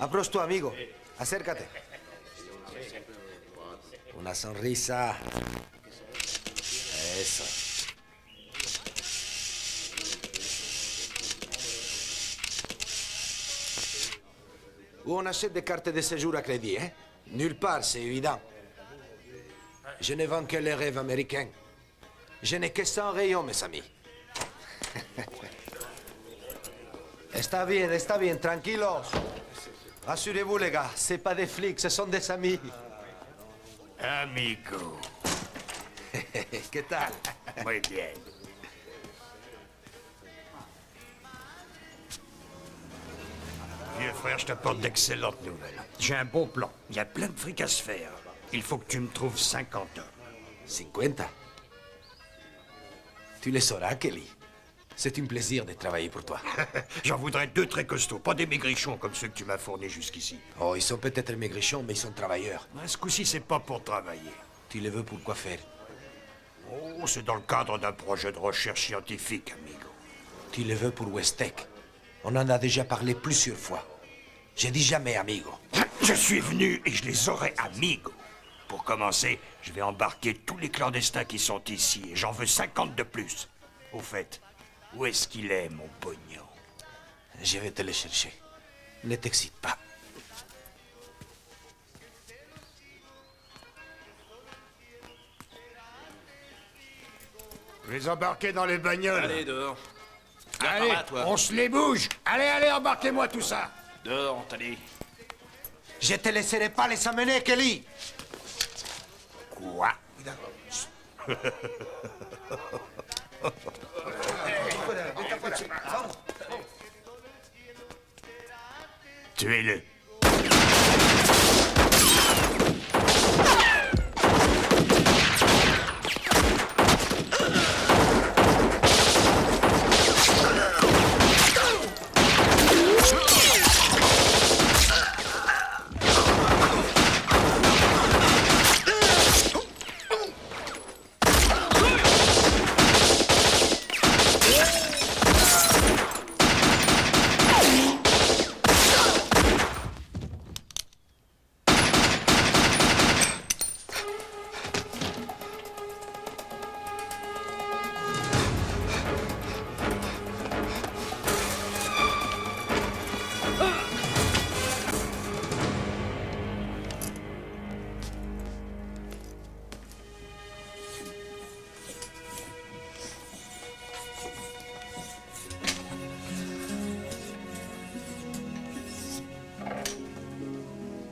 Approche-toi, amigo. Acércate. Una sonrisa. Eso. Où on achète des cartes de séjour à crédit, hein? Nulle part, c'est évident. Je ne vends que les rêves américains. Je n'ai que 100 rayons, mes amis. Está bien, tranquilos. Rassurez-vous, les gars, c'est pas des flics, ce sont des amis. Amigo. ¿Qué tal? Muy bien. Vieux frère, je t'apporte d'excellentes nouvelles. J'ai un bon plan. Il y a plein de fric à se faire. Il faut que tu me trouves 50 hommes. 50. Tu les sauras, Kelly. C'est un plaisir de travailler pour toi. J'en voudrais 2 très costauds, pas des maigrichons comme ceux que tu m'as fournis jusqu'ici. Oh, ils sont peut-être maigrichons, mais ils sont travailleurs. Ce coup-ci, c'est pas pour travailler. Tu les veux pour quoi faire? Oh, c'est dans le cadre d'un projet de recherche scientifique, amigo. Tu les veux pour Westec. On en a déjà parlé plusieurs fois. J'ai dit jamais, amigo. Je suis venu et je les aurai, amigo. Pour commencer, je vais embarquer tous les clandestins qui sont ici et j'en veux 50 de plus. Au fait, où est-ce qu'il est, mon pognon? Je vais te le chercher. Ne t'excite pas. Je les embarquer dans les bagnoles. Allez, dehors. Allez, par là, toi. on se les bouge. Allez, embarquez-moi tout ça. Dehors, allez. Je te laisserai pas les amener, Kelly. Quoi? Tuez-le.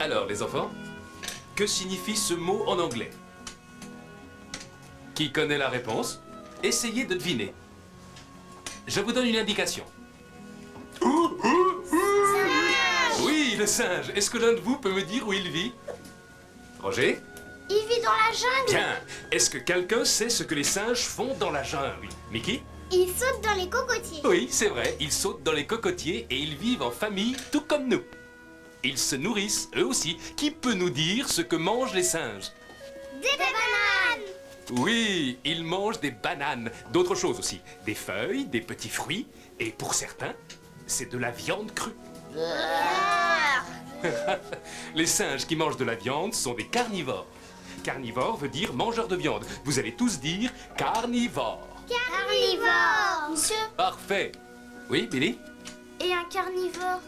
Alors, les enfants, que signifie ce mot en anglais? Qui connaît la réponse? Essayez de deviner. Je vous donne une indication. Oui, le singe. Est-ce que l'un de vous peut me dire où il vit? Roger? Il vit dans la jungle. Bien. Est-ce que quelqu'un sait ce que les singes font dans la jungle? Mickey? Il saute dans les cocotiers. Oui, c'est vrai. Ils sautent dans les cocotiers et ils vivent en famille, tout comme nous. Ils se nourrissent, eux aussi. Qui peut nous dire ce que mangent les singes? Des bananes. Oui, ils mangent des bananes. D'autres choses aussi. Des feuilles, des petits fruits. Et pour certains, c'est de la viande crue. Les singes qui mangent de la viande sont des carnivores. Carnivore veut dire mangeur de viande. Vous allez tous dire carnivore. Carnivore. Monsieur, Parfait. Oui, Billy? et un carnivore,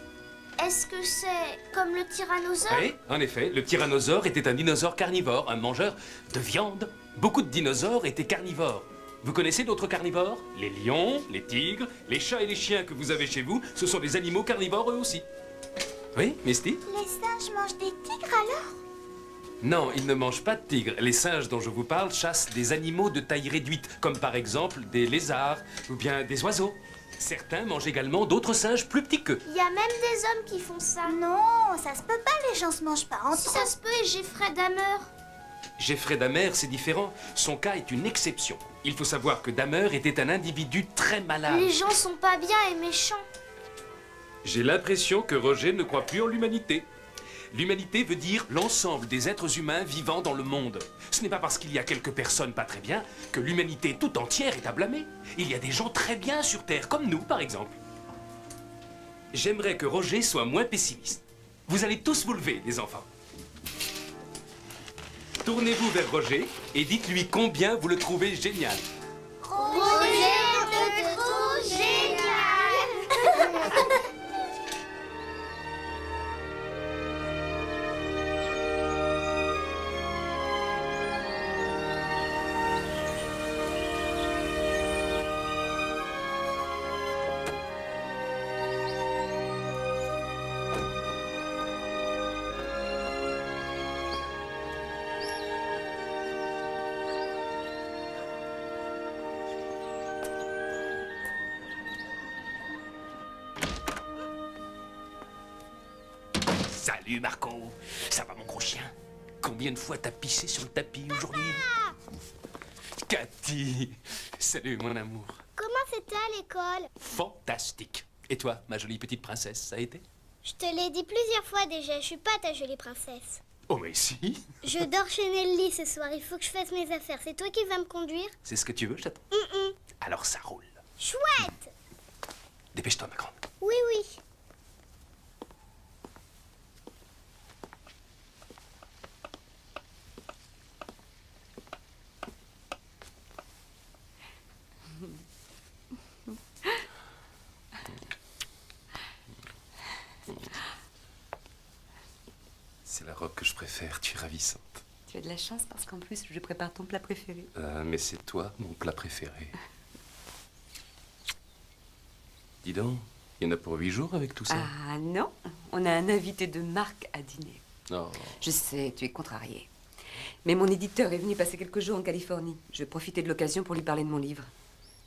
est-ce que c'est comme le tyrannosaure? Oui, en effet, le tyrannosaure était un dinosaure carnivore, un mangeur de viande. Beaucoup de dinosaures étaient carnivores. Vous connaissez d'autres carnivores? Les lions, les tigres, les chats et les chiens que vous avez chez vous, ce sont des animaux carnivores eux aussi. Oui, Misty? Les singes mangent des tigres alors? Non, ils ne mangent pas de tigres. Les singes dont je vous parle chassent des animaux de taille réduite, comme par exemple des lézards ou bien des oiseaux. Certains mangent également d'autres singes plus petits qu'eux. Il y a même des hommes qui font ça. Non, ça se peut pas, les gens se mangent pas entre Si ça se peut, et Jeffrey Dahmer. Jeffrey Dahmer, c'est différent. Son cas est une exception. Il faut savoir que Dahmer était un individu très malade. Les gens sont pas bien et méchants. J'ai l'impression que Roger ne croit plus en l'humanité. L'humanité veut dire l'ensemble des êtres humains vivant dans le monde. Ce n'est pas parce qu'il y a quelques personnes pas très bien que l'humanité tout entière est à blâmer. Il y a des gens très bien sur Terre, comme nous par exemple. J'aimerais que Roger soit moins pessimiste. Vous allez tous vous lever, les enfants. Tournez-vous vers Roger et dites-lui combien vous le trouvez génial. Roger, te trouve génial. Salut Marco, ça va mon gros chien? Combien de fois t'as pissé sur le tapis aujourd'hui? Cathy, salut mon amour. Comment c'était à l'école? Fantastique. Et toi, ma jolie petite princesse, ça a été? Je te l'ai dit plusieurs fois déjà, je suis pas ta jolie princesse. Oh mais si. Je dors chez Nelly ce soir, il faut que je fasse mes affaires. C'est toi qui vas me conduire? C'est ce que tu veux, chaton? Alors ça roule. Chouette! Dépêche-toi, ma grande. Oui, oui. C'est la robe que je préfère, tu es ravissante. Tu as de la chance parce qu'en plus, je prépare ton plat préféré. Mais c'est toi, mon plat préféré. Dis donc, il y en a pour 8 jours avec tout ça. Ah non, on a un invité de marque à dîner. Oh. Je sais, tu es contrarié. Mais mon éditeur est venu passer quelques jours en Californie. Je vais profiter de l'occasion pour lui parler de mon livre.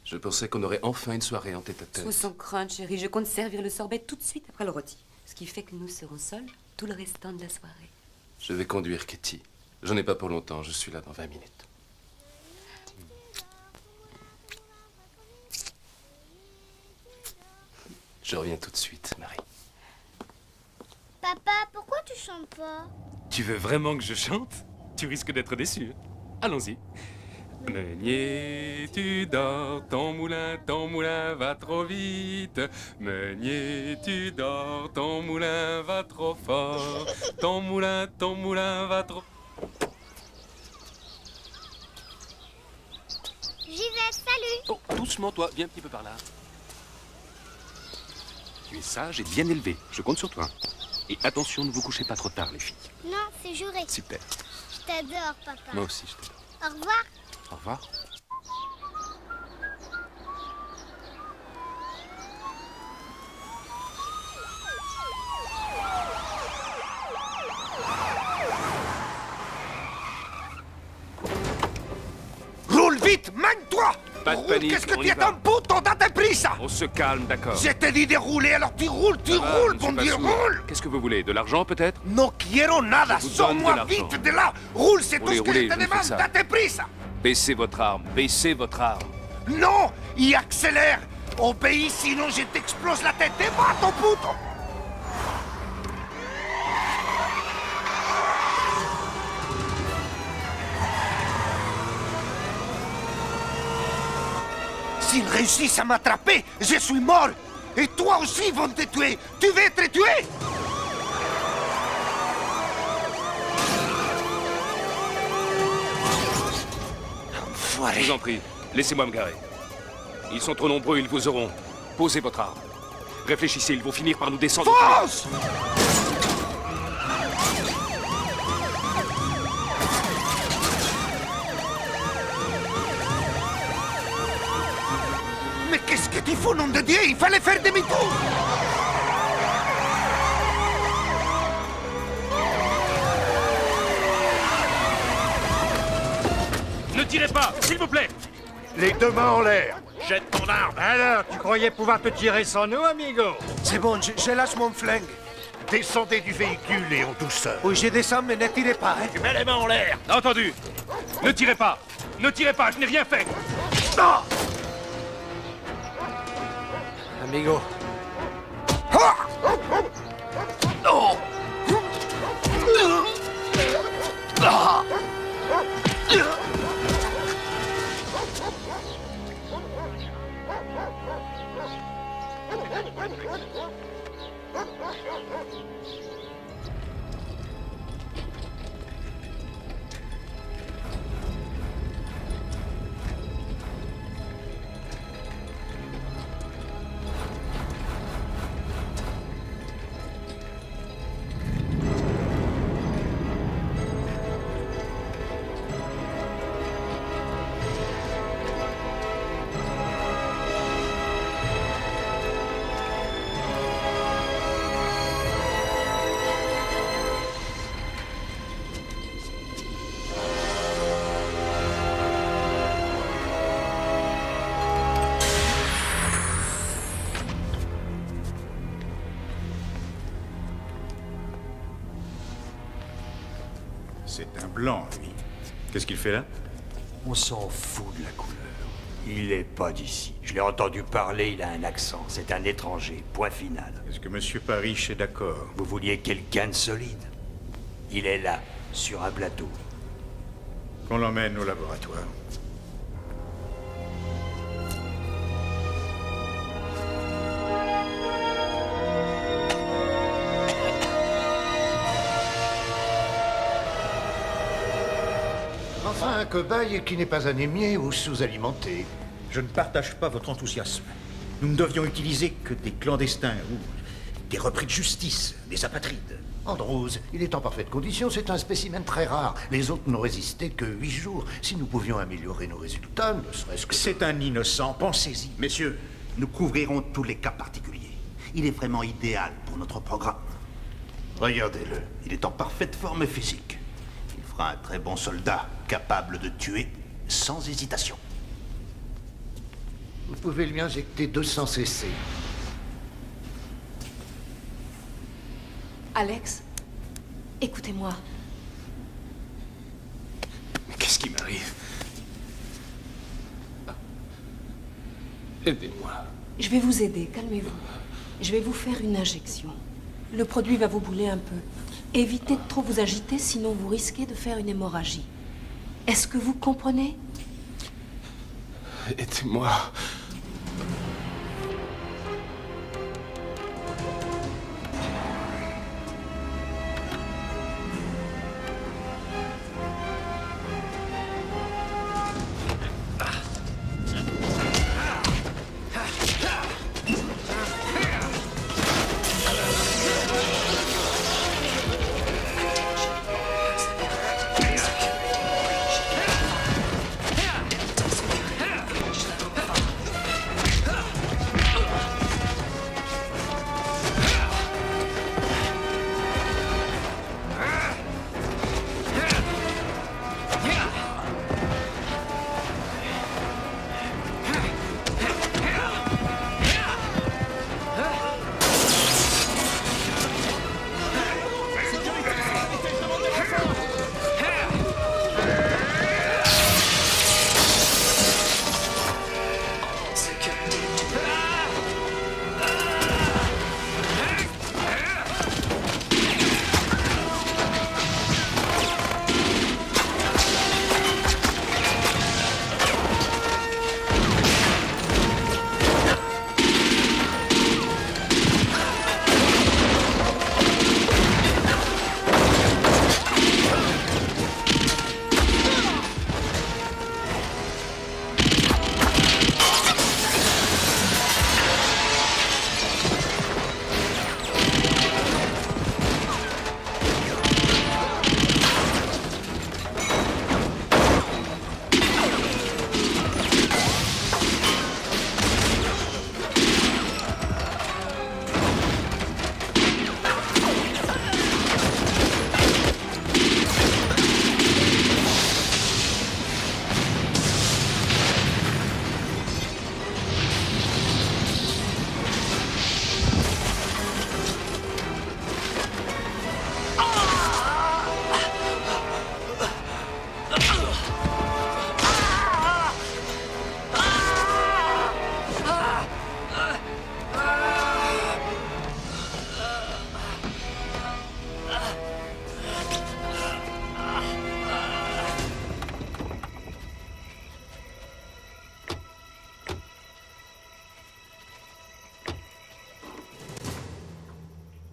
Je pensais qu'on aurait enfin une soirée en tête-à-tête. Sous son crâne, chérie, je compte servir le sorbet tout de suite après le rôti. Ce qui fait que nous serons seuls tout le restant de la soirée. Je vais conduire, Katie. J'en ai pas pour longtemps, je suis là dans 20 minutes. Je reviens tout de suite, Marie. Papa, pourquoi tu chantes pas? Tu veux vraiment que je chante? Tu risques d'être déçu. Allons-y. Meunier, tu dors, ton moulin va trop vite. Meunier, tu dors, ton moulin va trop fort. Ton moulin va trop... J'y vais, salut! Oh, doucement toi, viens un petit peu par là. Tu es sage et bien élevé, je compte sur toi. Et attention, ne vous couchez pas trop tard, les filles. Non, c'est juré. Super. Je t'adore, papa. Moi aussi, je t'aime. Au revoir. Au revoir. Roule vite, mène-toi! Pas de Roule, panique, qu'est-ce que on tu y es va. un bouton, date prisa! On se calme, d'accord. Je t'ai dit de rouler, alors tu roules, bon Dieu, roule! Qu'est-ce que vous voulez? De l'argent, peut-être? No quiero nada, Je vous donne de sors-moi l'argent. vite de là! Roule, c'est tout Roulez, ce que roulez, je te je vous fais demande, ça. date prisa! Baissez votre arme, baissez votre arme. Non! Y accélère! Obéis, sinon je t'explose la tête, et va ton puto! S'ils réussissent à m'attraper, je suis mort! Et toi aussi vont te tuer! Tu veux être tué! Je Enfoiré! vous en prie, laissez-moi me garer. Ils sont trop nombreux, ils vous auront. Posez votre arme. Réfléchissez, ils vont finir par nous descendre. Fonce! Mais qu'est-ce que tu fous, nom de Dieu? Il fallait faire demi-tour! Ne tirez pas, s'il vous plaît. Les deux mains en l'air. Jette ton arme! Alors, tu croyais pouvoir te tirer sans nous, amigo? C'est bon, je lâche mon flingue. Descendez du véhicule et en douceur. Oui, je descends, mais ne tirez pas, hein. Tu mets les mains en l'air! Entendu. Ne tirez pas. Ne tirez pas, je n'ai rien fait. Non! Amigo, Non! Ah! C'est un blanc, lui. Qu'est-ce qu'il fait là? On s'en fout de la couleur. Il est pas d'ici. Je l'ai entendu parler, il a un accent. C'est un étranger, point final. Est-ce que Monsieur Parrish est d'accord? Vous vouliez quelqu'un de solide? Il est là, sur un plateau. Qu'on l'emmène au laboratoire. Enfin, un cobaye qui n'est pas anémié ou sous-alimenté. Je ne partage pas votre enthousiasme. Nous ne devions utiliser que des clandestins ou des repris de justice, des apatrides. Andrews, il est en parfaite condition, c'est un spécimen très rare. Les autres n'ont résisté que 8 jours. Si nous pouvions améliorer nos résultats, ne serait-ce que... C'est un innocent, pensez-y. Messieurs, nous couvrirons tous les cas particuliers. Il est vraiment idéal pour notre programme. Regardez-le, il est en parfaite forme physique. Il fera un très bon soldat, capable de tuer sans hésitation. Vous pouvez lui injecter 200 cc. Alex, écoutez-moi. Mais qu'est-ce qui m'arrive? Aidez-moi. Je vais vous aider, calmez-vous. Je vais vous faire une injection. Le produit va vous brûler un peu. Évitez de trop vous agiter, sinon vous risquez de faire une hémorragie. Est-ce que vous comprenez? Aidez-moi.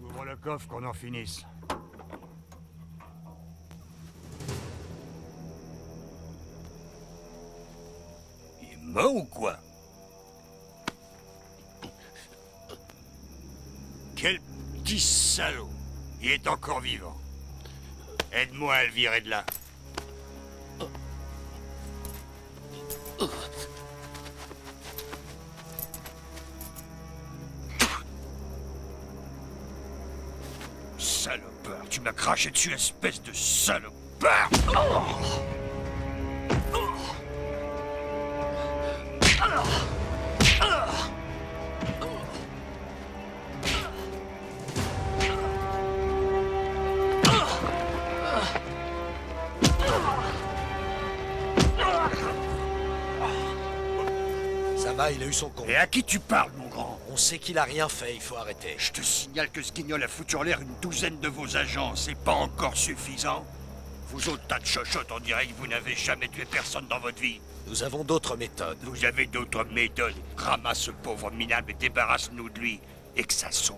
Ouvre le coffre qu'on en finisse. Il est mort ou quoi? Quel petit salaud! Il est encore vivant. Aide-moi à le virer de là. Salopard, tu m'as craché dessus, espèce de salopard! va, il a eu son compte. Et à qui tu parles, mon grand? On sait qu'il a rien fait, il faut arrêter. Je te signale que ce guignol a foutu en l'air une douzaine de vos agents. C'est pas encore suffisant? Vous autres tas de chochottes, on dirait que vous n'avez jamais tué personne dans votre vie. Nous avons d'autres méthodes. Vous avez d'autres méthodes. Ramasse ce pauvre minable et débarrasse-nous de lui. Et que ça saute.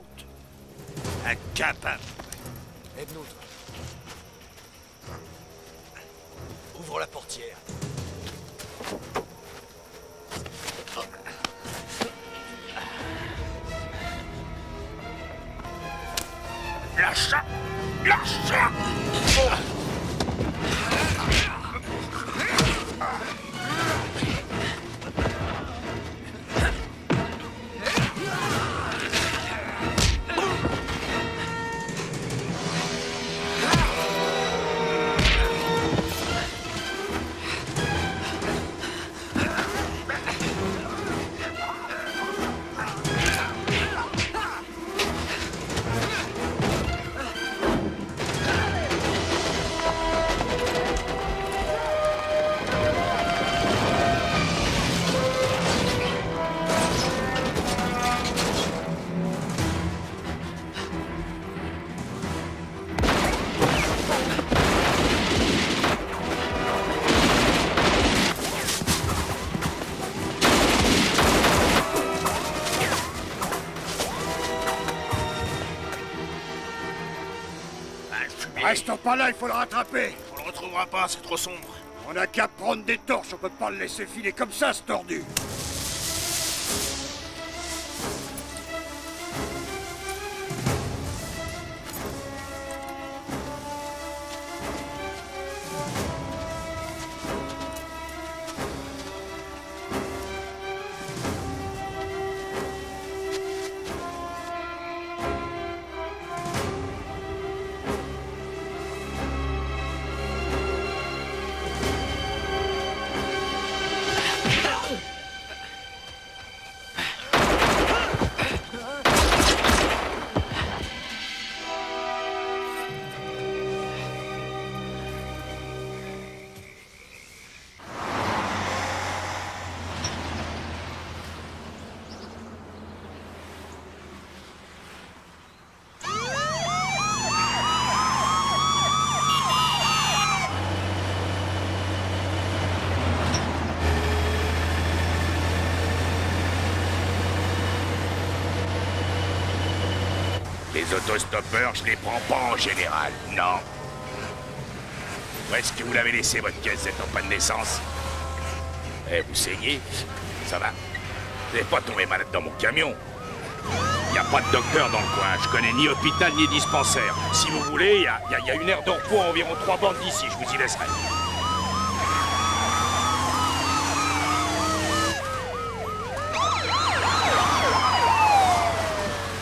Incapable. Aide-nous. Ouvre la portière. Lâche ça! Lâche ça! Reste pas là, il faut le rattraper. On le retrouvera pas, c'est trop sombre. On a qu'à prendre des torches, on peut pas le laisser filer comme ça, ce tordu. Les autostoppeurs, je les prends pas en général, non. Où est-ce que vous l'avez laissé, votre caisse d'être en panne d'essence? Eh, vous saignez? Ça va. Vous n'êtes pas tombé malade dans mon camion? Y a pas de docteur dans le coin, je connais ni hôpital ni dispensaire. Si vous voulez, y a une aire de repos à environ 3 bandes d'ici, je vous y laisserai.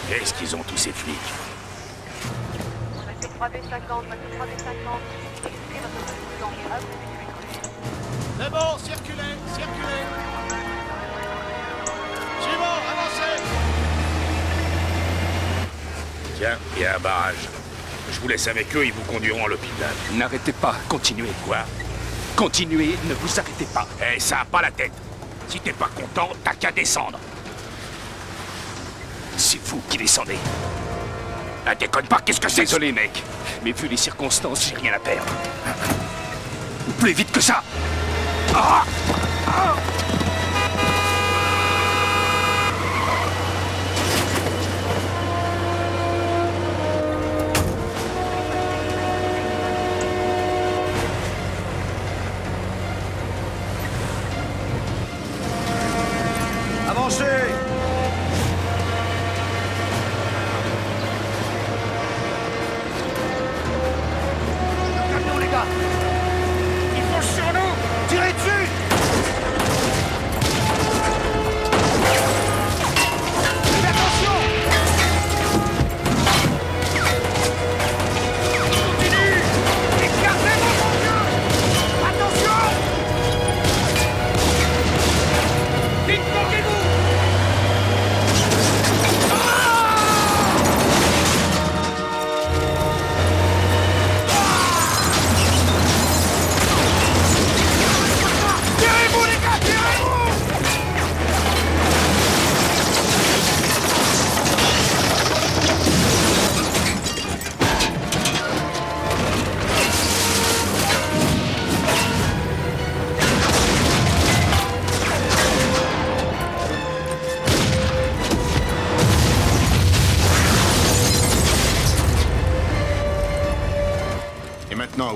Qu'est-ce qu'ils ont tous ces flics? Restez 3D50, restez 3D50. Expliquez votre position. Ah, vous avez C'est bon, circulez, circulez. Suivant, avancez. Tiens, il y a un barrage. Je vous laisse avec eux, ils vous conduiront à l'hôpital. N'arrêtez pas, continuez. Quoi? Continuez, ne vous arrêtez pas. Eh, ça a pas la tête. Si t'es pas content, t'as qu'à descendre. C'est vous qui descendez. Ah, déconne pas, qu'est-ce que c'est? Désolé, mec, mais vu les circonstances, j'ai rien à perdre. Plus vite que ça. Ah! Ah! Avancez! Camion, les gars. Ils foncent sur nous. Tirez dessus. Faites attention. Continue. Écartez-vous, mon Dieu. Attention. Vite, bloquez-vous.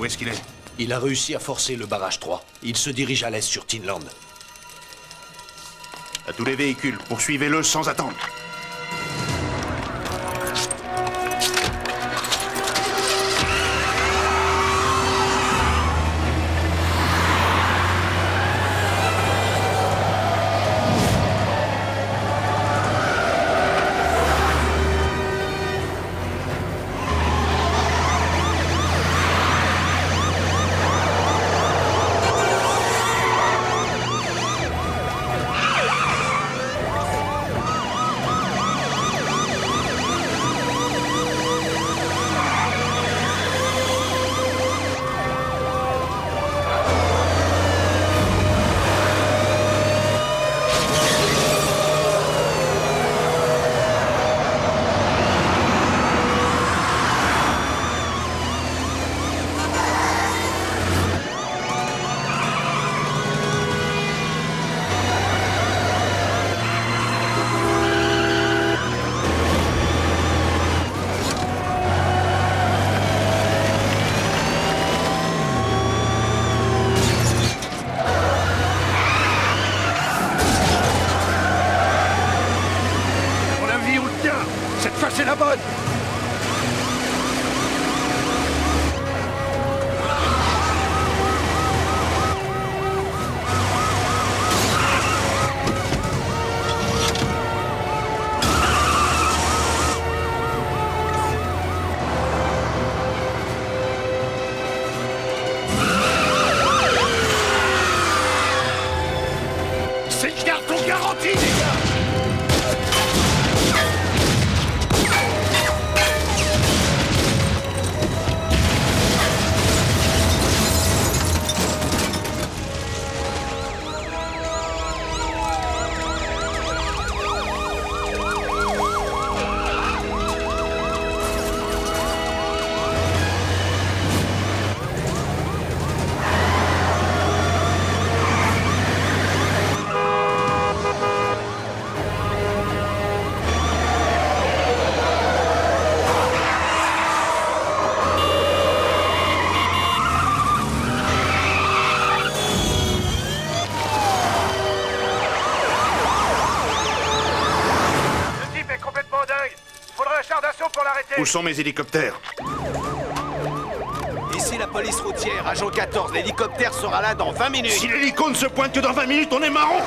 où est-ce qu'il est? Il a réussi à forcer le barrage 3. Il se dirige à l'est sur Tinland. À tous les véhicules, poursuivez-le sans attendre. C'est la bonne! C'est le carton garanti, les gars! Où sont mes hélicoptères? Ici la police routière, agent 14. L'hélicoptère sera là dans 20 minutes. Si l'hélico ne se pointe que dans 20 minutes, on est marron!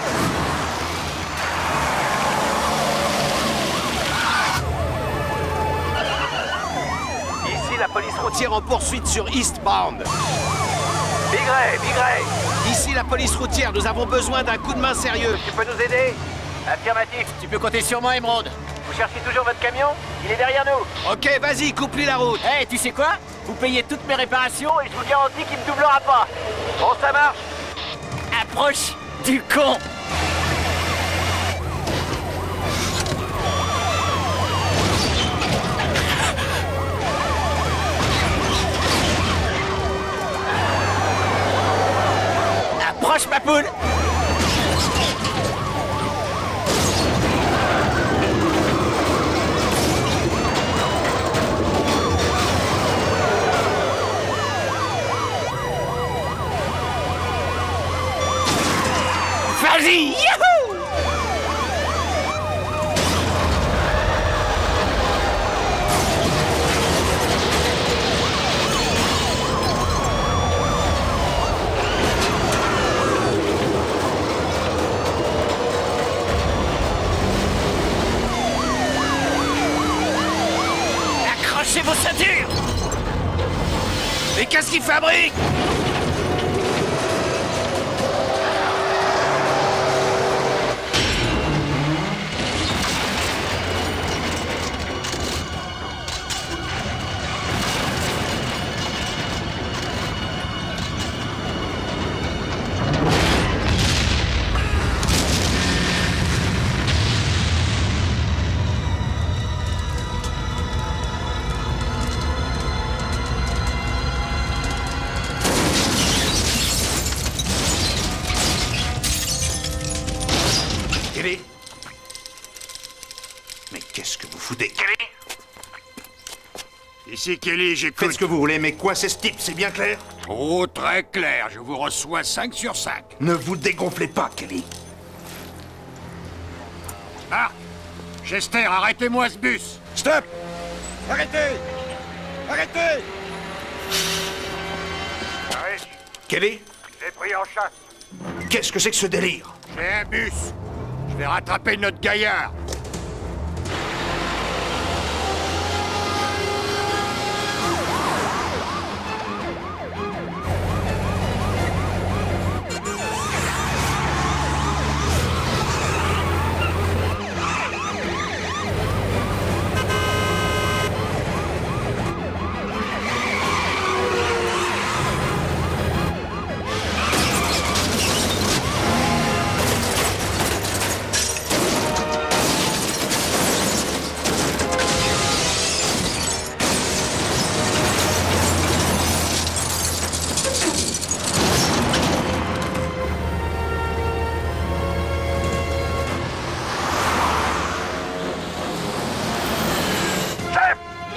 Ici la police routière en poursuite sur Eastbound. Bigray! Ici la police routière, nous avons besoin d'un coup de main sérieux. Tu peux nous aider? Affirmatif. Tu peux compter sur moi, Emerald. Vous cherchez toujours votre camion? Il est derrière nous. Ok, vas-y, coupe-lui la route. Eh, tu sais quoi? Vous payez toutes mes réparations et je vous garantis qu'il ne doublera pas. Bon, ça marche. Approche du con. Approche, ma poule. Vas-y, youhou! Accrochez vos ceintures! Mais qu'est-ce qu'il fabrique? ici, Kelly, j'écoute. Faites ce que vous voulez, mais coincez ce type, c'est bien clair? Oh, très clair, je vous reçois 5 sur 5. Ne vous dégonflez pas, Kelly. Ah! Chester, arrêtez-moi ce bus! Stop! Arrêtez! Arrêtez! Arrête, Kelly? j'ai pris en chasse. Qu'est-ce que c'est que ce délire? J'ai un bus. Je vais rattraper notre gaillard.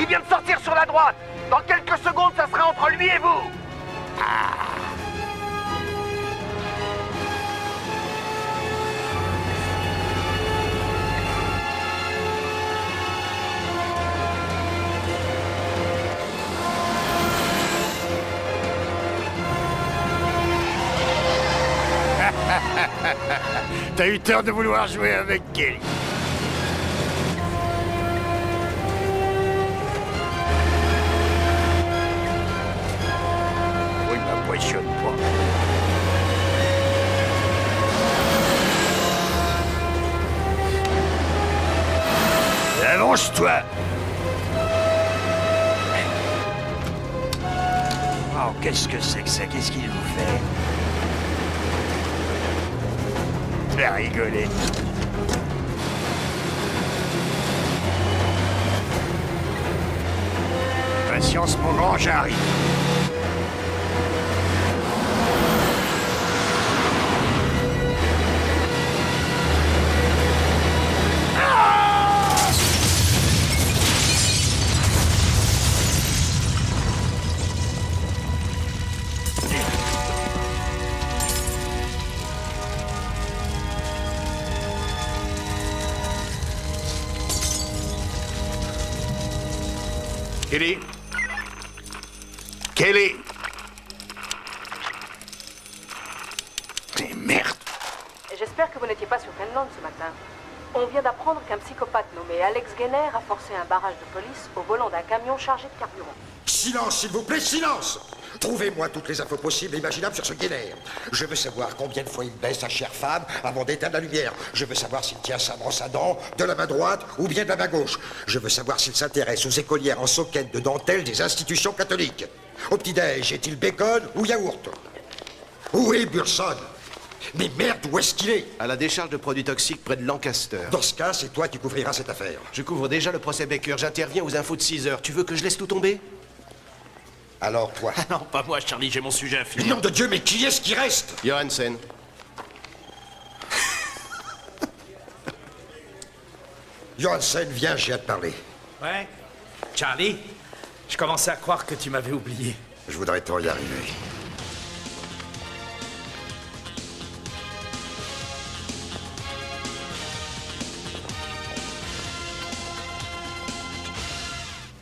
Il vient de sortir sur la droite. Dans quelques secondes, ça sera entre lui et vous. T'as eu tort de vouloir jouer avec Kelly. Oui, m'impressionne pas. Avance-toi. Oh, qu'est-ce que c'est que ça? Qu'est-ce qu'il vous fait? Faire rigoler. Patience, mon grand, j'arrive. Kelly? Kelly? Merde! J'espère que vous n'étiez pas sur Penland ce matin. On vient d'apprendre qu'un psychopathe nommé Alex Gainer a forcé un barrage de police au volant d'un camion chargé de carburant. Silence, s'il vous plaît, silence! Trouvez-moi toutes les infos possibles et imaginables sur ce Gainer. Je veux savoir combien de fois il baisse sa chère femme avant d'éteindre la lumière. Je veux savoir s'il tient sa brosse à dents de la main droite ou bien de la main gauche. Je veux savoir s'il s'intéresse aux écolières en soquette de dentelle des institutions catholiques. Au petit-déj, est-il bacon ou yaourt? Où est Burson? Mais merde, où est-ce qu'il est? À la décharge de produits toxiques près de Lancaster. Dans ce cas, c'est toi qui couvriras cette affaire. Je couvre déjà le procès Baker. J'interviens aux infos de 6 heures. Tu veux que je laisse tout tomber? Alors, toi? Ah non, pas moi, Charlie, j'ai mon sujet à finir. Nom de Dieu, mais qui est-ce qui reste? Johansen. Johansen, viens, j'ai à te parler. Ouais? Charlie, je commençais à croire que tu m'avais oublié. Je voudrais trop y arriver.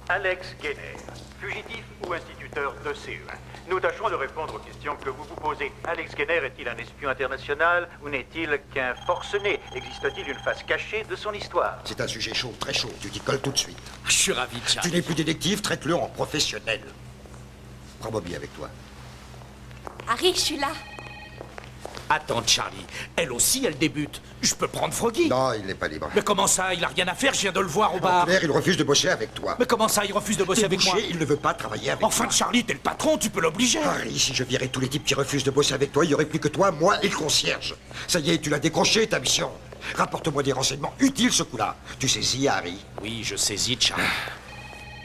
Alex Gainer, fugitif ou instituteur de CE1. Nous tâcherons de répondre aux questions que vous vous posez. Alex Gainer est-il un espion international ou n'est-il qu'un forcené? Existe-t-il une face cachée de son histoire? C'est un sujet chaud, très chaud. Tu t'y colles tout de suite. Je suis ravi, Charlie. Tu n'es plus détective, traite-le en professionnel. Prends Bobby avec toi. Harry, je suis là. Attends, Charlie. Elle aussi, elle débute. Je peux prendre Froggy? Non, il n'est pas libre. Mais comment ça? Il a rien à faire, je viens de le voir au En bar. clair, il refuse de bosser avec toi. Mais comment ça, il refuse de bosser T'es avec moi? bouché, il ne veut pas travailler avec Enfin, toi. Charlie, t'es le patron, tu peux l'obliger. Harry, si je virais tous les types qui refusent de bosser avec toi, il n'y aurait plus que toi, moi et le concierge. Ça y est, tu l'as décroché, ta mission. Rapporte-moi des renseignements utiles, ce coup-là. Tu saisis, Harry? Oui, je saisis, Charlie.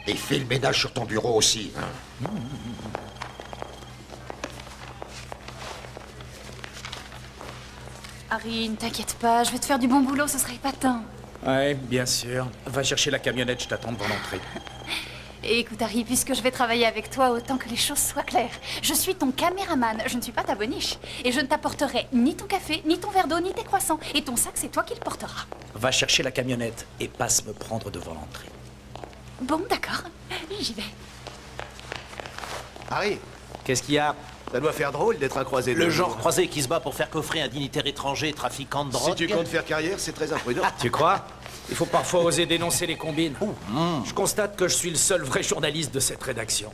Et fais le ménage sur ton bureau aussi. Harry, ne t'inquiète pas, je vais te faire du bon boulot, ce sera épatant. Ouais, bien sûr. Va chercher la camionnette, je t'attends devant l'entrée. Et écoute, Harry, puisque je vais travailler avec toi, autant que les choses soient claires. Je suis ton caméraman, je ne suis pas ta boniche. Et je ne t'apporterai ni ton café, ni ton verre d'eau, ni tes croissants. Et ton sac, c'est toi qui le porteras. Va chercher la camionnette et passe me prendre devant l'entrée. Bon, d'accord. J'y vais. Harry, Qu'est-ce qu'il y a? ça doit faire drôle d'être un croisé de Le nos genre jours. croisé qui se bat pour faire coffrer un dignitaire étranger trafiquant de drogue. Si tu comptes faire carrière, c'est très imprudent. Tu crois? Il faut parfois oser dénoncer les combines. Je constate que je suis le seul vrai journaliste de cette rédaction.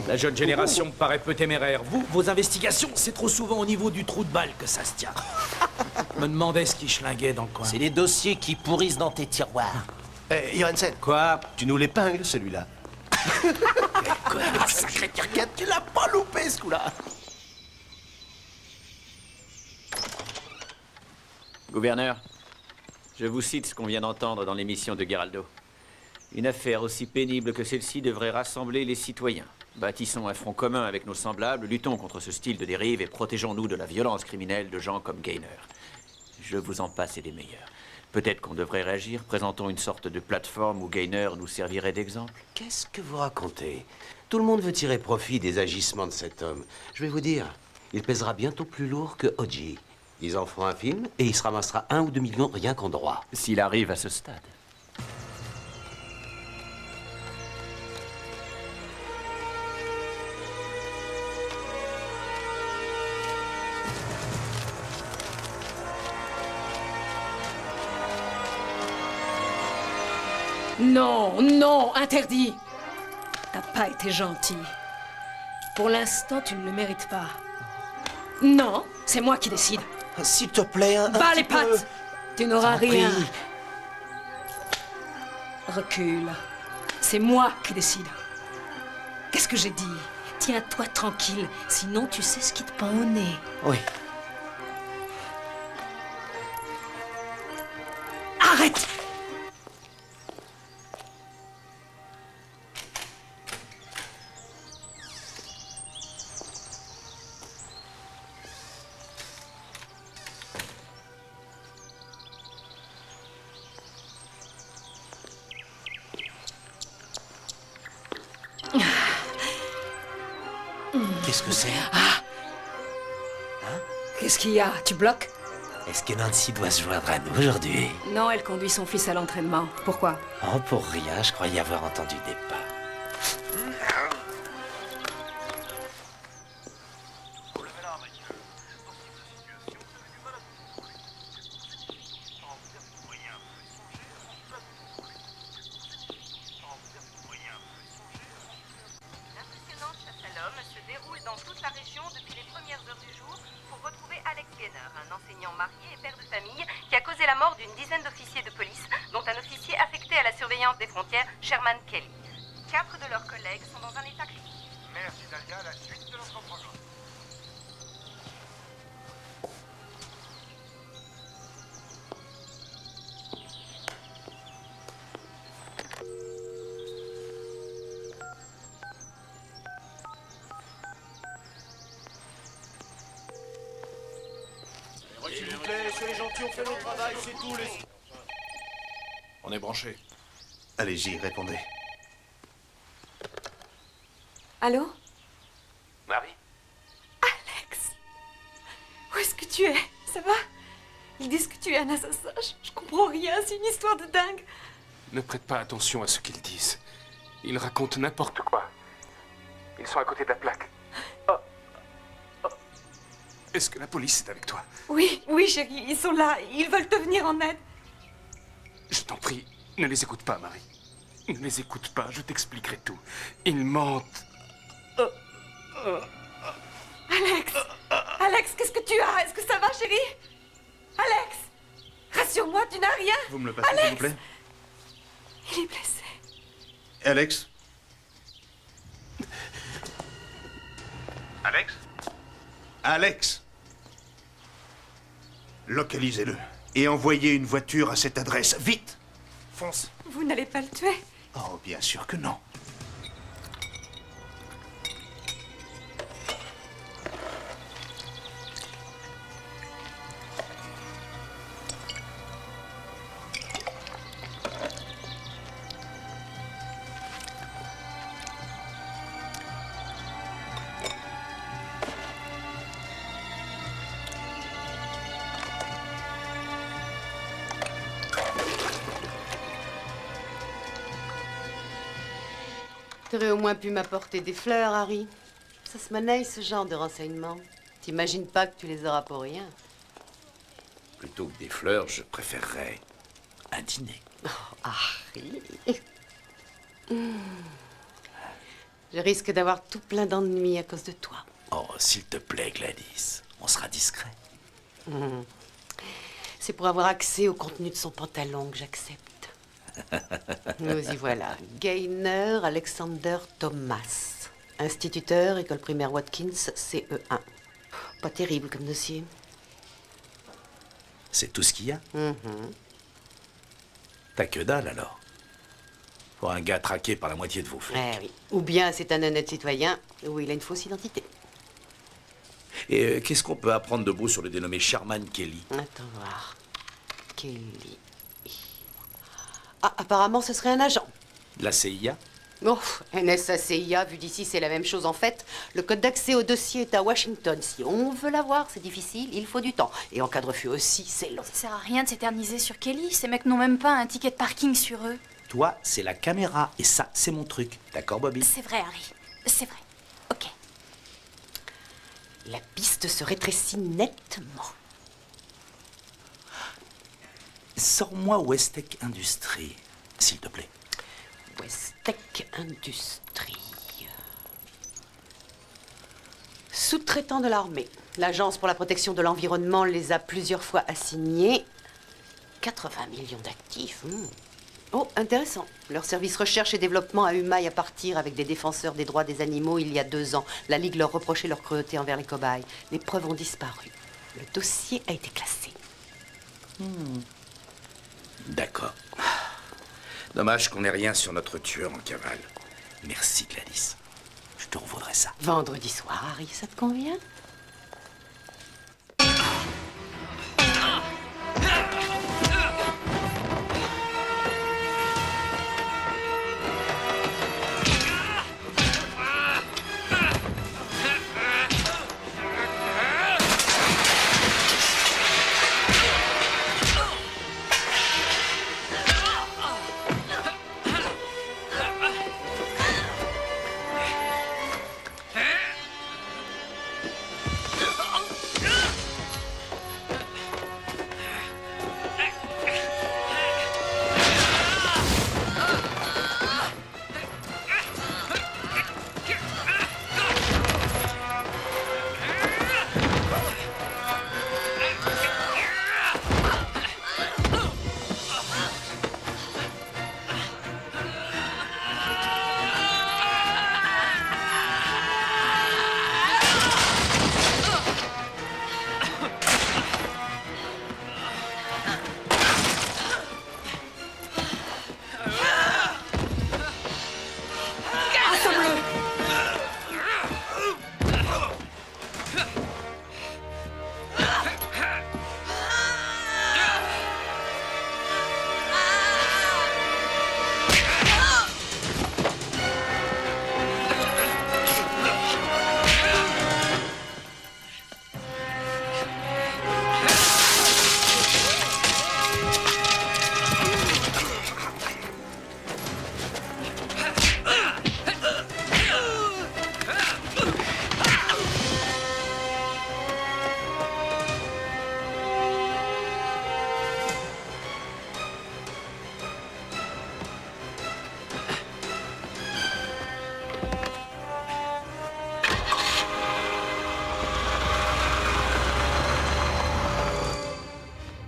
La jeune génération me paraît peu téméraire. Vous, vos investigations, c'est trop souvent au niveau du trou de balle que ça se tient. Je me demandais ce qui schlinguait dans le coin. C'est les dossiers qui pourrissent dans tes tiroirs. Eh, Johansen. Quoi? Tu nous l'épingles, celui-là. Quoi? Sacré carquette, tu l'as pas loupé ce coup-là. Gouverneur, je vous cite ce qu'on vient d'entendre dans l'émission de Geraldo. Une affaire aussi pénible que celle-ci devrait rassembler les citoyens. Bâtissons un front commun avec nos semblables, luttons contre ce style de dérive et protégeons-nous de la violence criminelle de gens comme Gaynor. Je vous en passe et des meilleurs. Peut-être qu'on devrait réagir, présentons une sorte de plateforme où Gaynor nous servirait d'exemple. Qu'est-ce que vous racontez? Tout le monde veut tirer profit des agissements de cet homme. Je vais vous dire, il pèsera bientôt plus lourd que Hodgie. Ils en feront un film et il se ramassera 1 ou 2 millions rien qu'en droit. S'il arrive à ce stade. Non, non, interdit. T'as pas été gentil. Pour l'instant, tu ne le mérites pas. Non, c'est moi qui décide. S'il te plaît, un Bats les petit peu. pattes. Tu n'auras T'en prie. rien. Recule. C'est moi qui décide. Qu'est-ce que j'ai dit? Tiens-toi tranquille, sinon tu sais ce qui te pend au nez. Oui. Arrête! Qu'est-ce que c'est? Qu'est-ce qu'il y a? Tu bloques? Est-ce que Nancy doit se joindre à nous aujourd'hui? Non, elle conduit son fils à l'entraînement. Pourquoi? Oh, pour rien, je croyais avoir entendu des pas. L'impressionnante chasse à l'homme se déroule dans toute la région depuis les premières heures du jour pour retrouver Alex Gaynor, un enseignant marié et père de famille qui a causé la mort d'une dizaine d'officiers de police, dont un officier affecté à la surveillance des frontières, Sherman Kelly. 4 de leurs collègues sont dans un état critique. Merci Dalia, la suite de notre programme. S'il vous plaît, soyez gentils, on fait notre travail, c'est tout, les... On est branché. Allez-y, répondez. Allô? Marie? Alex! Où est-ce que tu es? Ça va? Ils disent que tu es un assassin. Je comprends rien, c'est une histoire de dingue. Ne prête pas attention à ce qu'ils disent. Ils racontent n'importe quoi. Ils sont à côté de la plaque. Est-ce que la police est avec toi? Oui, oui, chérie, ils sont là. Ils veulent te venir en aide. Je t'en prie, ne les écoute pas, Marie. Ne les écoute pas, je t'expliquerai tout. Ils mentent. Alex! Alex, qu'est-ce que tu as? Est-ce que ça va, chérie? Alex! Rassure-moi, tu n'as rien? Vous me le passez, s'il vous plaît? Il est blessé. Alex? Alex? Alex! Localisez-le et envoyez une voiture à cette adresse. Vite! Fonce! Vous n'allez pas le tuer? Oh, bien sûr que non. T'aurais au moins pu m'apporter des fleurs, Harry. Ça se manaille, ce genre de renseignements. T'imagines pas que tu les auras pour rien. Plutôt que des fleurs, je préférerais un dîner. Oh, Harry. Je risque d'avoir tout plein d'ennuis à cause de toi. Oh, s'il te plaît, Gladys, on sera discret. C'est pour avoir accès au contenu de son pantalon que j'accepte. Nous y voilà. Gaynor Alexander Thomas. Instituteur, école primaire Watkins, CE1. Pas terrible comme dossier. C'est tout ce qu'il y a? T'as que dalle, alors. Pour un gars traqué par la moitié de vos flics. Eh oui. Ou bien c'est un honnête citoyen, ou il a une fausse identité. Et qu'est-ce qu'on peut apprendre de beau sur le dénommé Sherman Kelly? Attends voir. Kelly. Ah, apparemment, ce serait un agent. De la CIA? Oh, NSA, CIA, vu d'ici, c'est la même chose en fait. Le code d'accès au dossier est à Washington. Si on veut l'avoir, c'est difficile, il faut du temps. Et en cas de refus aussi, c'est long. Ça sert à rien de s'éterniser sur Kelly. Ces mecs n'ont même pas un ticket de parking sur eux. Toi, c'est la caméra, et ça, c'est mon truc. D'accord, Bobby? C'est vrai, Harry. C'est vrai. Ok. La piste se rétrécit nettement. Sors-moi Westech Industries, s'il te plaît. Westech Industries. Sous-traitant de l'armée. L'Agence pour la protection de l'environnement les a plusieurs fois assignés. 80 millions d'actifs. Oh, intéressant. Leur service recherche et développement a eu maille à partir avec des défenseurs des droits des animaux il y a 2 ans. La Ligue leur reprochait leur cruauté envers les cobayes. Les preuves ont disparu. Le dossier a été classé. D'accord. Dommage qu'on ait rien sur notre tueur en cavale. Merci, Gladys. Je te revaudrai ça. Vendredi soir, Harry, ça te convient?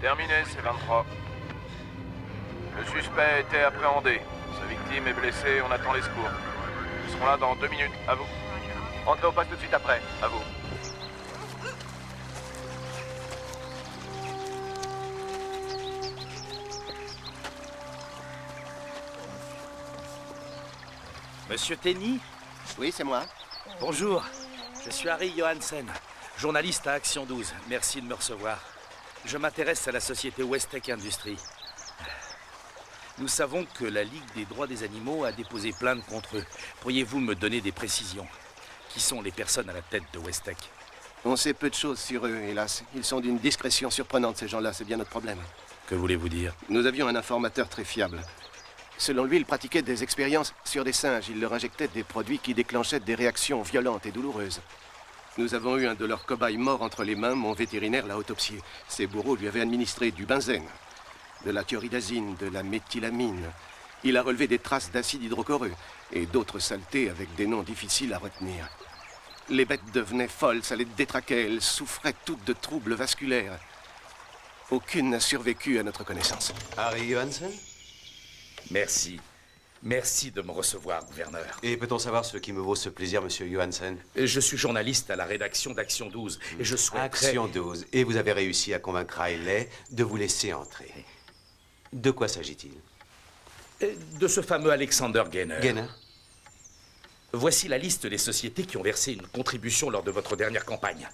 Terminé, c'est 23. Le suspect a été appréhendé. Sa victime est blessée, on attend les secours. Ils seront là dans 2 minutes, à vous. Entrez au poste tout de suite après, à vous. Monsieur Tenny? Oui, c'est moi. Bonjour, je suis Harry Johansen, journaliste à Action 12. Merci de me recevoir. Je m'intéresse à la société Westech Industries. Nous savons que la Ligue des droits des animaux a déposé plainte contre eux. Pourriez-vous me donner des précisions? Qui sont les personnes à la tête de Westech? On sait peu de choses sur eux, hélas. Ils sont d'une discrétion surprenante, ces gens-là. C'est bien notre problème. Que voulez-vous dire? Nous avions un informateur très fiable. Selon lui, il pratiquait des expériences sur des singes. Il leur injectait des produits qui déclenchaient des réactions violentes et douloureuses. Nous avons eu un de leurs cobayes mort entre les mains. Mon vétérinaire l'a autopsié. Ses bourreaux lui avaient administré du benzène, de la thioridazine, de la méthylamine. Il a relevé des traces d'acide hydrochloreux et d'autres saletés avec des noms difficiles à retenir. Les bêtes devenaient folles, ça les détraquait. Elles souffraient toutes de troubles vasculaires. Aucune n'a survécu à notre connaissance. Harry Johansen? Merci. Merci de me recevoir, gouverneur. Et peut-on savoir ce qui me vaut ce plaisir, monsieur Johansen? Je suis journaliste à la rédaction d'Action 12 et je souhaiterais... Action 12. Et vous avez réussi à convaincre Riley de vous laisser entrer. De quoi s'agit-il? De ce fameux Alexander Gainer. Gainer? Voici la liste des sociétés qui ont versé une contribution lors de votre dernière campagne.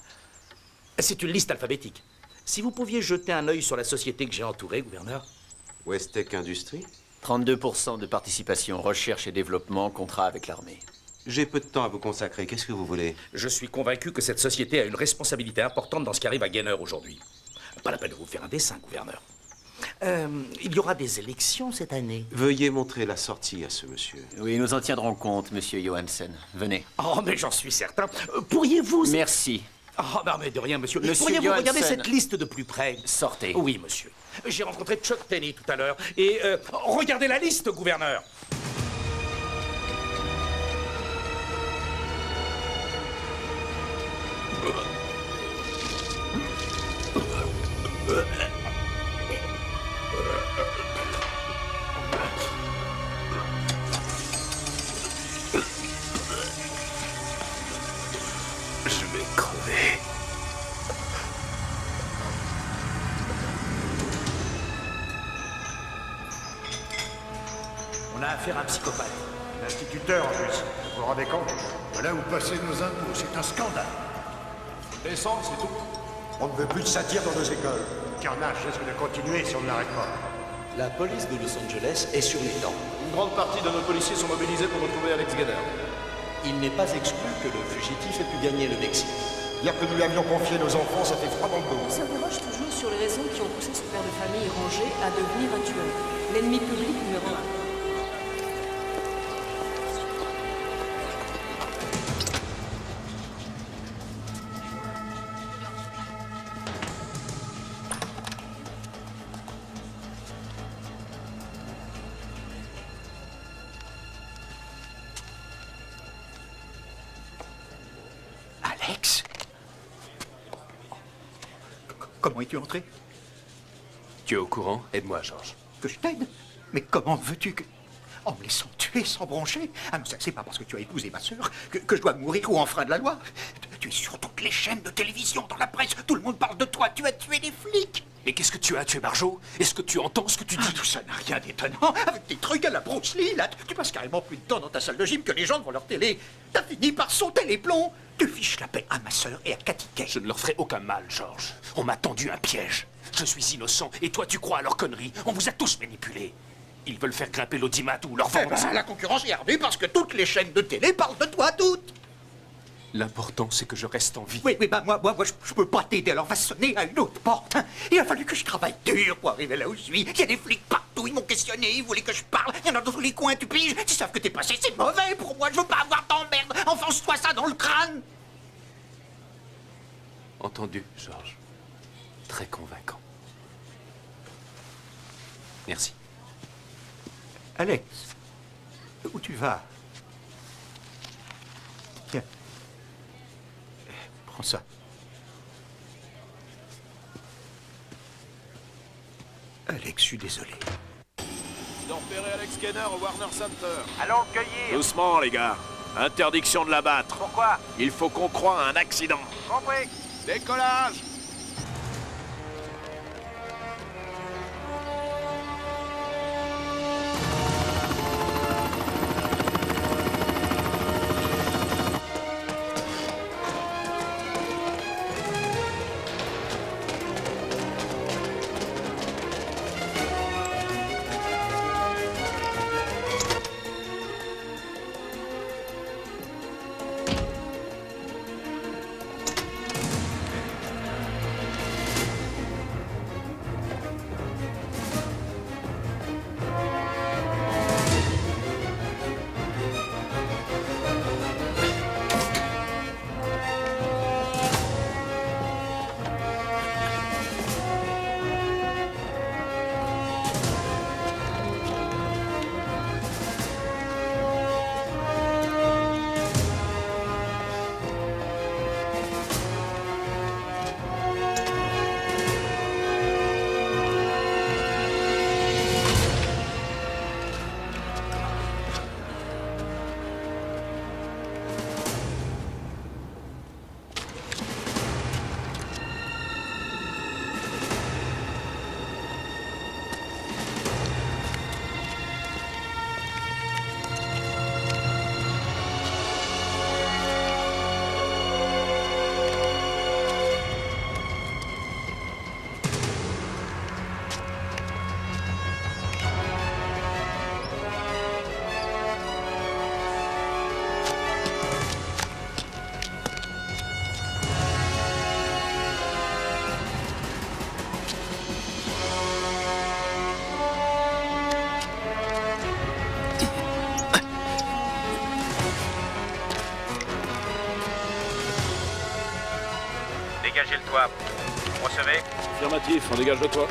C'est une liste alphabétique. Si vous pouviez jeter un œil sur la société que j'ai entourée, gouverneur. Westech Industries? 32% de participation, recherche et développement, contrat avec l'armée. J'ai peu de temps à vous consacrer. Qu'est-ce que vous voulez? Je suis convaincu que cette société a une responsabilité importante dans ce qui arrive à Gainer aujourd'hui. Pas la peine de vous faire un dessin, gouverneur. Il y aura des élections cette année. Veuillez montrer la sortie à ce monsieur. Oui, nous en tiendrons compte, monsieur Johansen. Venez. Oh, mais j'en suis certain. Pourriez-vous... Merci. Oh, non, mais de rien, monsieur. Monsieur Pourriez-vous Johansen. regarder cette liste de plus près? Sortez. Oui, monsieur. J'ai rencontré Chuck Tenney tout à l'heure. Et regardez la liste, gouverneur. Je vais crever. On a affaire à un psychopathe. Un instituteur en plus. Vous vous rendez compte? Voilà où passer nos impôts. C'est un scandale. Descendre, c'est tout. On ne veut plus de satire dans nos écoles. Le carnage risque de continuer si on ne l'arrête pas. La police de Los Angeles est sur les dents. Une grande partie de nos policiers sont mobilisés pour retrouver Alex Gainer. Il n'est pas exclu que le fugitif ait pu gagner le Mexique. Dire que nous lui avions confié nos enfants, ça fait froid dans le dos. On s'interroge toujours sur les raisons qui ont poussé ce père de famille rangé à devenir un tueur. L'ennemi public numéro 1. Alex? Comment es-tu entré? Tu es au courant? Aide-moi, Georges. Que je t'aide? Mais comment veux-tu que... En me laissant tuer sans broncher? Ah non, ça, c'est pas parce que tu as épousé ma sœur que je dois mourir ou enfreindre la loi. Tu es sur toutes les chaînes de télévision, dans la presse, tout le monde parle de toi, tu as tué des flics. Mais qu'est-ce que tu as tué, Barjot? Est-ce que tu entends ce que tu dis? Tout ça n'a rien d'étonnant. Avec tes trucs à la Bruce Lee, là, tu passes carrément plus de temps dans ta salle de gym que les gens devant leur télé. T'as fini par sauter les plombs. Tu fiches la paix à ma sœur et à Cathy Kay. Je ne leur ferai aucun mal, Georges. On m'a tendu un piège. Je suis innocent et toi tu crois à leurs conneries. On vous a tous manipulés. Ils veulent faire grimper l'audimat ou leur vendre. La concurrence est ardue parce que toutes les chaînes de télé parlent de toi, toutes. L'important, c'est que je reste en vie. Oui, bah moi, je peux pas t'aider, alors va sonner à une autre porte. Hein. Il a fallu que je travaille dur pour arriver là où je suis. Il y a des flics partout, ils m'ont questionné, ils voulaient que je parle. Il y en a dans tous les coins, tu piges. Ils savent que t'es passé, c'est mauvais pour moi, je veux pas avoir d'emmerde. Enfonce-toi ça dans le crâne. Entendu, Georges. Très convaincant. Merci. Alex, où tu vas? Tiens. Prends ça. Alex, je suis désolé. Ils ont repéré Alex Gainer au Warner Center. Allons le cueillir. Doucement, les gars. Interdiction de l'abattre. Pourquoi? Il faut qu'on croie à un accident. Compris. Décollage! Dégagez le toit. Vous recevez? Affirmatif, on dégage le toit.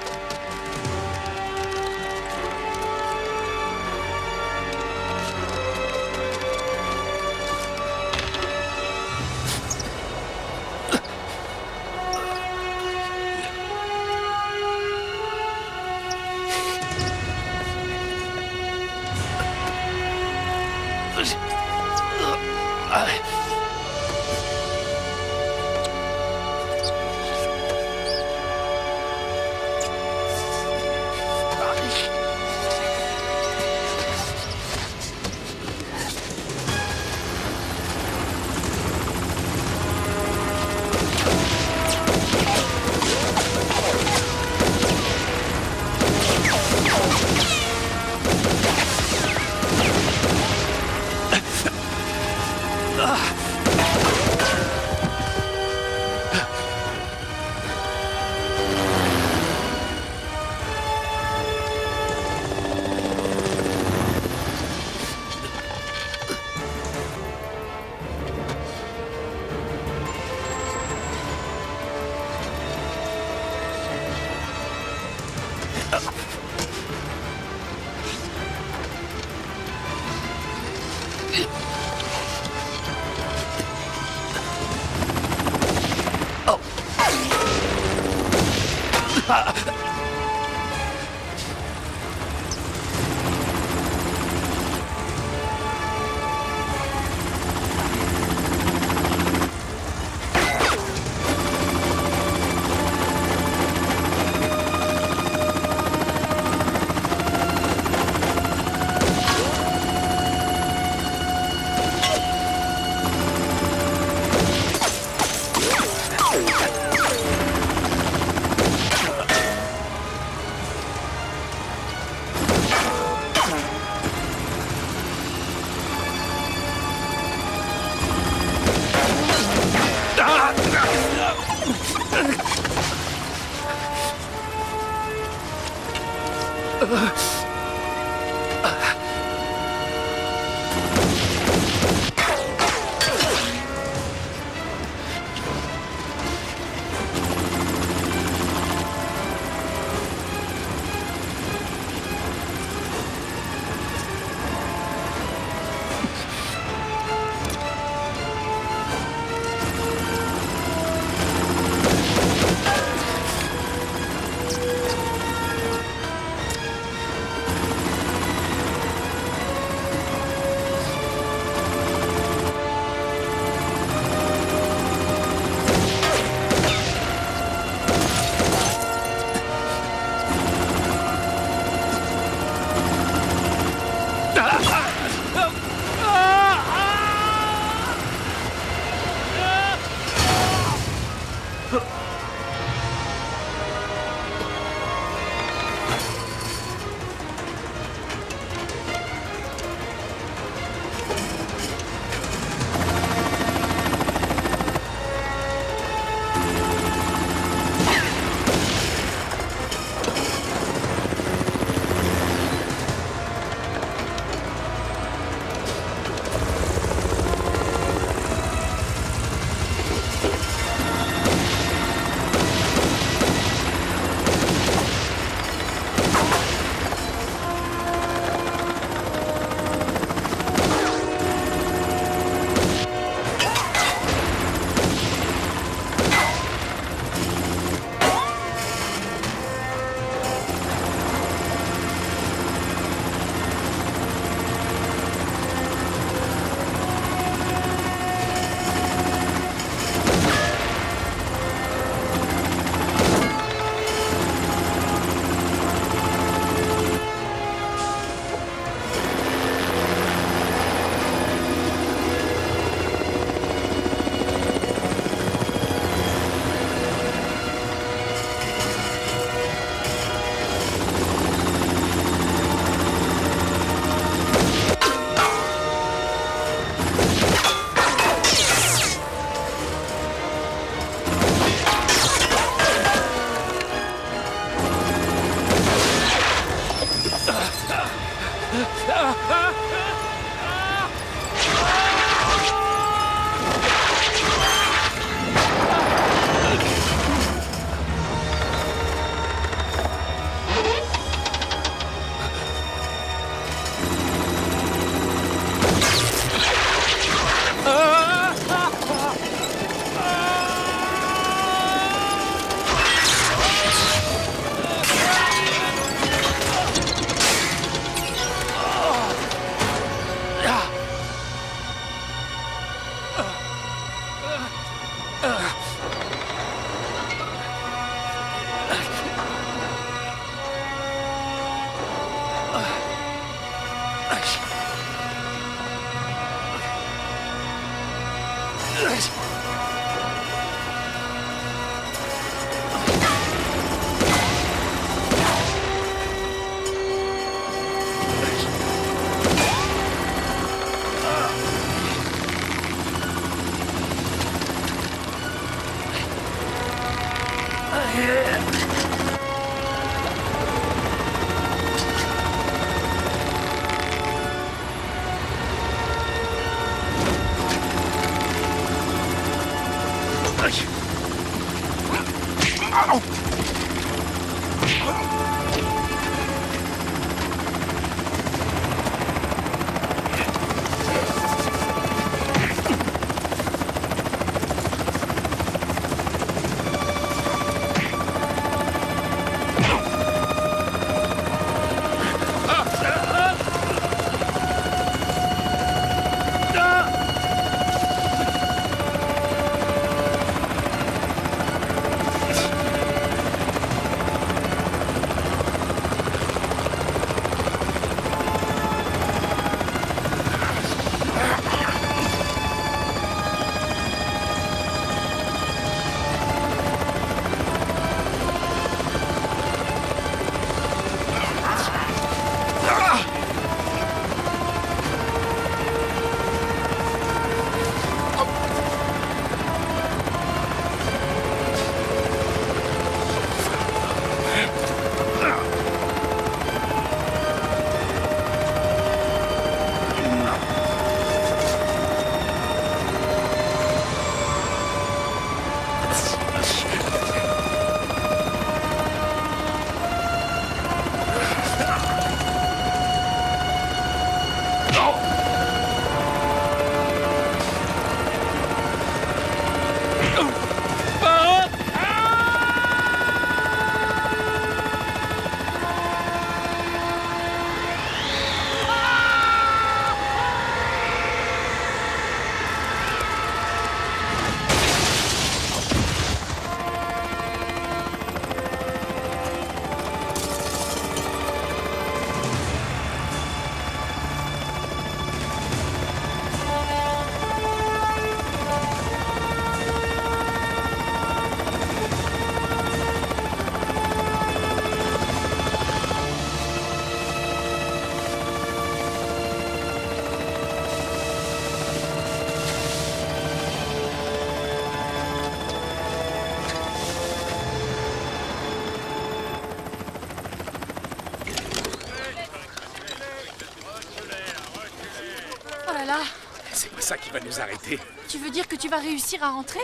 C'est pas ça qui va nous arrêter. Tu veux dire que tu vas réussir à rentrer?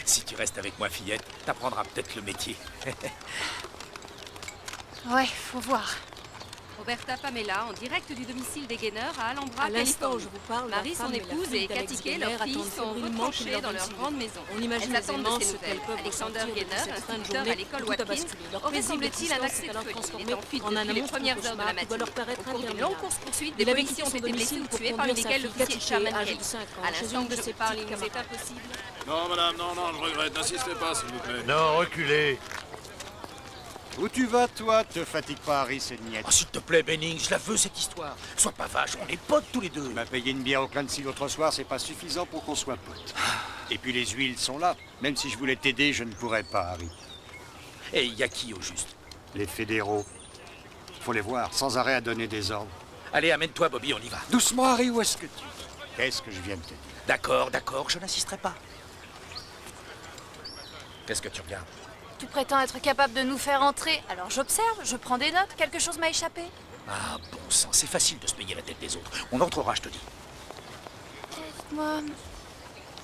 Si tu restes avec moi, fillette, t'apprendras peut-être le métier. Ouais, faut voir. Roberta Pamela, en direct du domicile des Gaynor à Alhambra, À l'instant où Californie. je vous parle, Marie, la son femme et la épouse, fille et d'Alex Cathy Kay, Gaynor leur fille, attendent sont fébrilement que retranchées leur dans leur domicile. grande maison. On imagine Elles attendent de aisément ces ce qu'elles nouvelles. peuvent Alexander ressentir Gaynor, depuis cette fin de instituteur à journée. l'école Tout a Watkins, basculé. Leur aurait paisible semble-t-il un existence accès est de alors folie. Il transformée est en fuite en un depuis les monstre premières de heures de la cauchemar qui doit matinée. leur paraître Au cours d'une interminable. longue course-poursuite, des Il avait policiers quitté ont son été blessés domicile ou pour tués, conduire parmi sa lesquels fille l'officier Cathy Sherman Kay, âgée Kelly. de 5 ans, À chez l'instant une de que je ses parle, il petites nous est camarades. impossible. Non, madame, non, non, je regrette. N'insistez pas, s'il vous plaît. Non, reculez. Où tu vas, toi? Te fatigue pas, Harry, c'est niette. Oh, s'il te plaît, Benning, je la veux, cette histoire. Sois pas vache, on est potes tous les deux. Tu m'as payé une bière au Clancy l'autre soir, c'est pas suffisant pour qu'on soit potes. Et puis les huiles sont là. Même si je voulais t'aider, je ne pourrais pas, Harry. Et y a qui, au juste? Les fédéraux. Faut les voir, sans arrêt à donner des ordres. Allez, amène-toi, Bobby, on y va. Doucement, Harry, où est-ce que tu... Qu'est-ce que je viens de te dire? D'accord, d'accord, je n'insisterai pas. Qu'est-ce que tu regardes? Tu prétends être capable de nous faire entrer, alors j'observe, je prends des notes, quelque chose m'a échappé. Ah, bon sang, c'est facile de se payer la tête des autres. On entrera, je te dis. Dites-moi,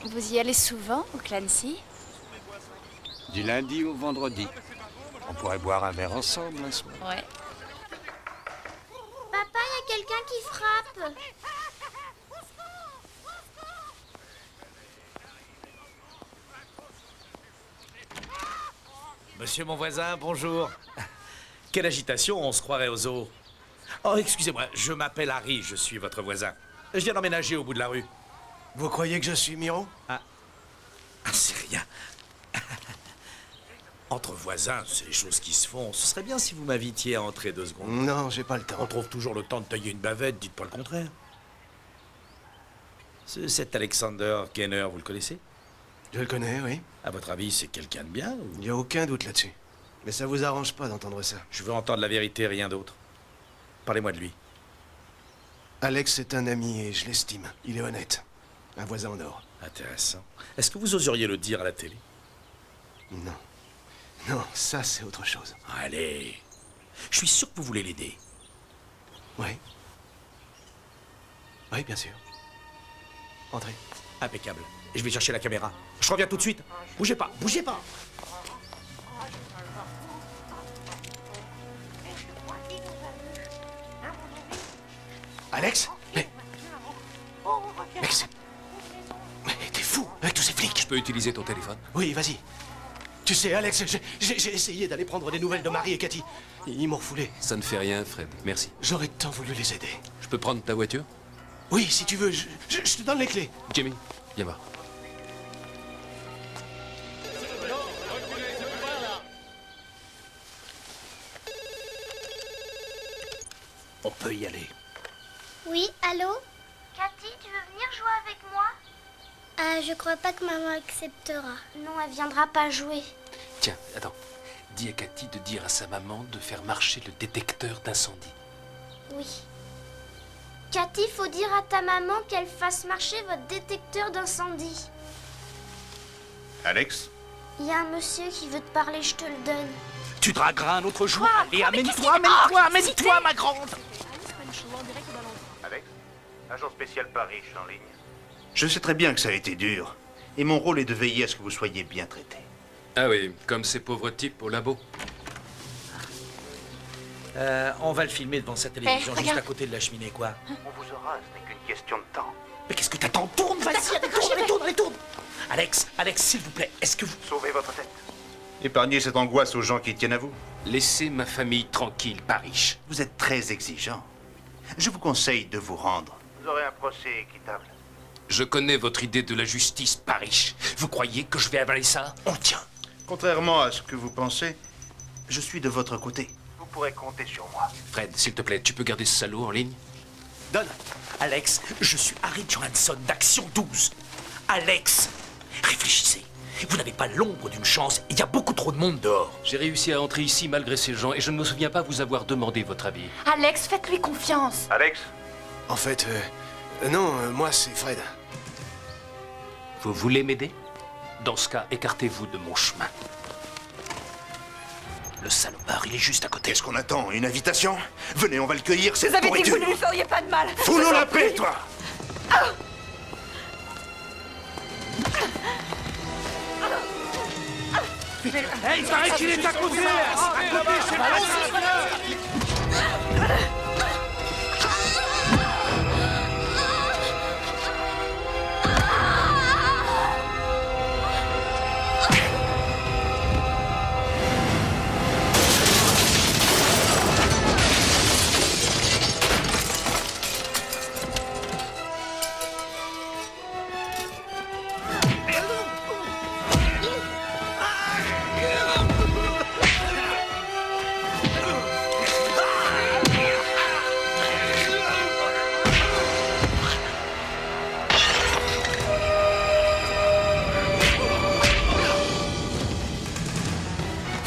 vous y allez souvent au Clancy? Du lundi au vendredi. On pourrait boire un verre ensemble un soir. Ouais. Papa, il y a quelqu'un qui frappe. Monsieur mon voisin, bonjour. Quelle agitation, on se croirait au zoo. Oh, excusez-moi, je m'appelle Harry, je suis votre voisin. Je viens d'emménager au bout de la rue. Vous croyez que je suis Miro? Ah, c'est rien. Entre voisins, c'est les choses qui se font. Ce serait bien si vous m'invitiez à entrer 2 secondes. Non, j'ai pas le temps. On trouve toujours le temps de tailler une bavette, dites pas le contraire. Cet Alexander Gaynor, vous le connaissez? Je le connais, oui. À votre avis, c'est quelqu'un de bien ou... Il n'y a aucun doute là-dessus. Mais ça vous arrange pas d'entendre ça. Je veux entendre la vérité, rien d'autre. Parlez-moi de lui. Alex est un ami et je l'estime. Il est honnête. Un voisin en or. Intéressant. Est-ce que vous oseriez le dire à la télé? Non. Non, ça, c'est autre chose. Allez. Je suis sûr que vous voulez l'aider. Oui. Oui, bien sûr. Entrez. Impeccable. Je vais chercher la caméra. Je reviens tout de suite. Bougez pas, bougez pas. Alex? Mais c'est... Mais t'es fou avec tous ces flics. Je peux utiliser ton téléphone? Oui, vas-y. Tu sais, Alex, j'ai essayé d'aller prendre des nouvelles de Marie et Cathy. Ils m'ont refoulé. Ça ne fait rien, Fred. Merci. J'aurais tant voulu les aider. Je peux prendre ta voiture? Oui, si tu veux, je te donne les clés. Jimmy, viens voir. On peut y aller. Oui, allô? Cathy, tu veux venir jouer avec moi? Ah, je crois pas que maman acceptera. Non, elle viendra pas jouer. Tiens, attends. Dis à Cathy de dire à sa maman de faire marcher le détecteur d'incendie. Oui. Cathy, faut dire à ta maman qu'elle fasse marcher votre détecteur d'incendie. Alex? Il y a un monsieur qui veut te parler, je te le donne. Tu dragueras un autre jour. Quoi? Allez, Oh, mais amène-toi, amène-toi, ma grande. Alex, agent spécial Paris, en ligne. Je sais très bien que ça a été dur. Et mon rôle est de veiller à ce que vous soyez bien traité. Ah oui, comme ces pauvres types au labo. On va le filmer devant sa télévision, juste regarde. à côté de la cheminée, quoi. On vous aura, ce n'est qu'une question de temps. Mais qu'est-ce que t'attends? Tourne, vas-y, allez, tourne. Alex, s'il vous plaît, est-ce que vous... Sauvez votre tête. Épargnez cette angoisse aux gens qui tiennent à vous. Laissez ma famille tranquille, Paris. Vous êtes très exigeant. Je vous conseille de vous rendre. Vous aurez un procès équitable. Je connais votre idée de la justice, Paris. Vous croyez que je vais avaler ça? On tient. Contrairement à ce que vous pensez, je suis de votre côté. Vous pourrez compter sur moi. Fred, s'il te plaît, tu peux garder ce salaud en ligne? Donne. Alex, je suis Harry Johansson d'Action 12. Alex, réfléchissez. Vous n'avez pas l'ombre d'une chance, il y a beaucoup trop de monde dehors. J'ai réussi à entrer ici malgré ces gens et je ne me souviens pas vous avoir demandé votre avis. Alex, faites-lui confiance. Alex? En fait, non, moi c'est Fred. Vous voulez m'aider? Dans ce cas, écartez-vous de mon chemin. Le salopard, il est juste à côté. Qu'est-ce qu'on attend? Une invitation? Venez, on va le cueillir, cette Vous avez dit que pourriture. vous ne lui feriez pas de mal. Fous-nous la paix, toi! Hey, il paraît qu'il est à côté. À côté, c'est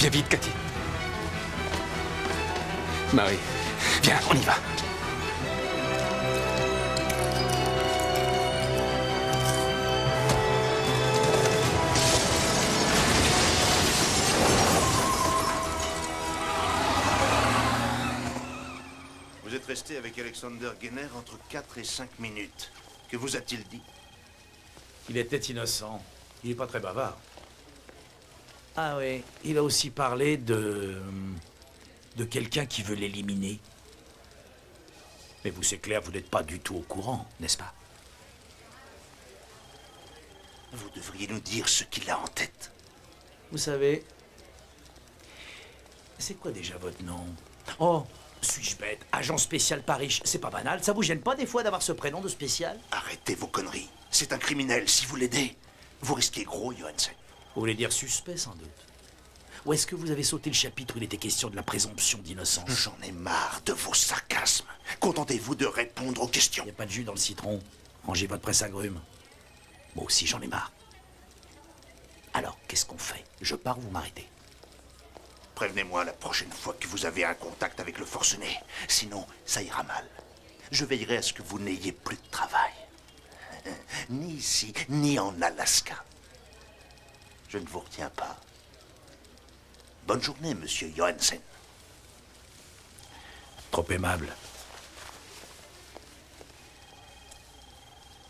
Viens vite, Cathy. Marie, viens, on y va. Vous êtes resté avec Alexander Gainer entre 4 et 5 minutes. Que vous a-t-il dit? Il était innocent. Il est pas très bavard. Ah oui, il a aussi parlé de quelqu'un qui veut l'éliminer. Mais vous, c'est clair, vous n'êtes pas du tout au courant, n'est-ce pas? Vous devriez nous dire ce qu'il a en tête. Vous savez, c'est quoi déjà votre nom? Oh, suis-je bête? Agent spécial Paris. C'est pas banal, ça vous gêne pas des fois d'avoir ce prénom de spécial? Arrêtez vos conneries. C'est un criminel. Si vous l'aidez, vous risquez gros, Johansen. Vous voulez dire suspect, sans doute? Ou est-ce que vous avez sauté le chapitre où il était question de la présomption d'innocence? J'en ai marre de vos sarcasmes. Contentez-vous de répondre aux questions. Il n'y a pas de jus dans le citron. Rangez votre presse-agrumes. Moi aussi, j'en ai marre. Alors, qu'est-ce qu'on fait? Je pars ou vous m'arrêtez? Prévenez-moi la prochaine fois que vous avez un contact avec le forcené. Sinon, ça ira mal. Je veillerai à ce que vous n'ayez plus de travail. Ni ici, ni en Alaska. Je ne vous retiens pas. Bonne journée, monsieur Johansen. Trop aimable.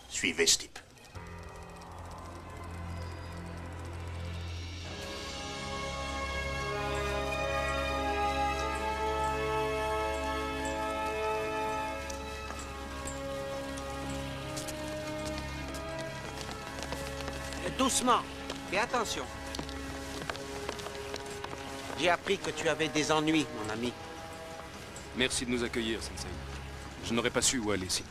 Suivez ce type. Doucement, et attention. J'ai appris que tu avais des ennuis, mon ami. Merci de nous accueillir, Sensei. Je n'aurais pas su où aller sinon.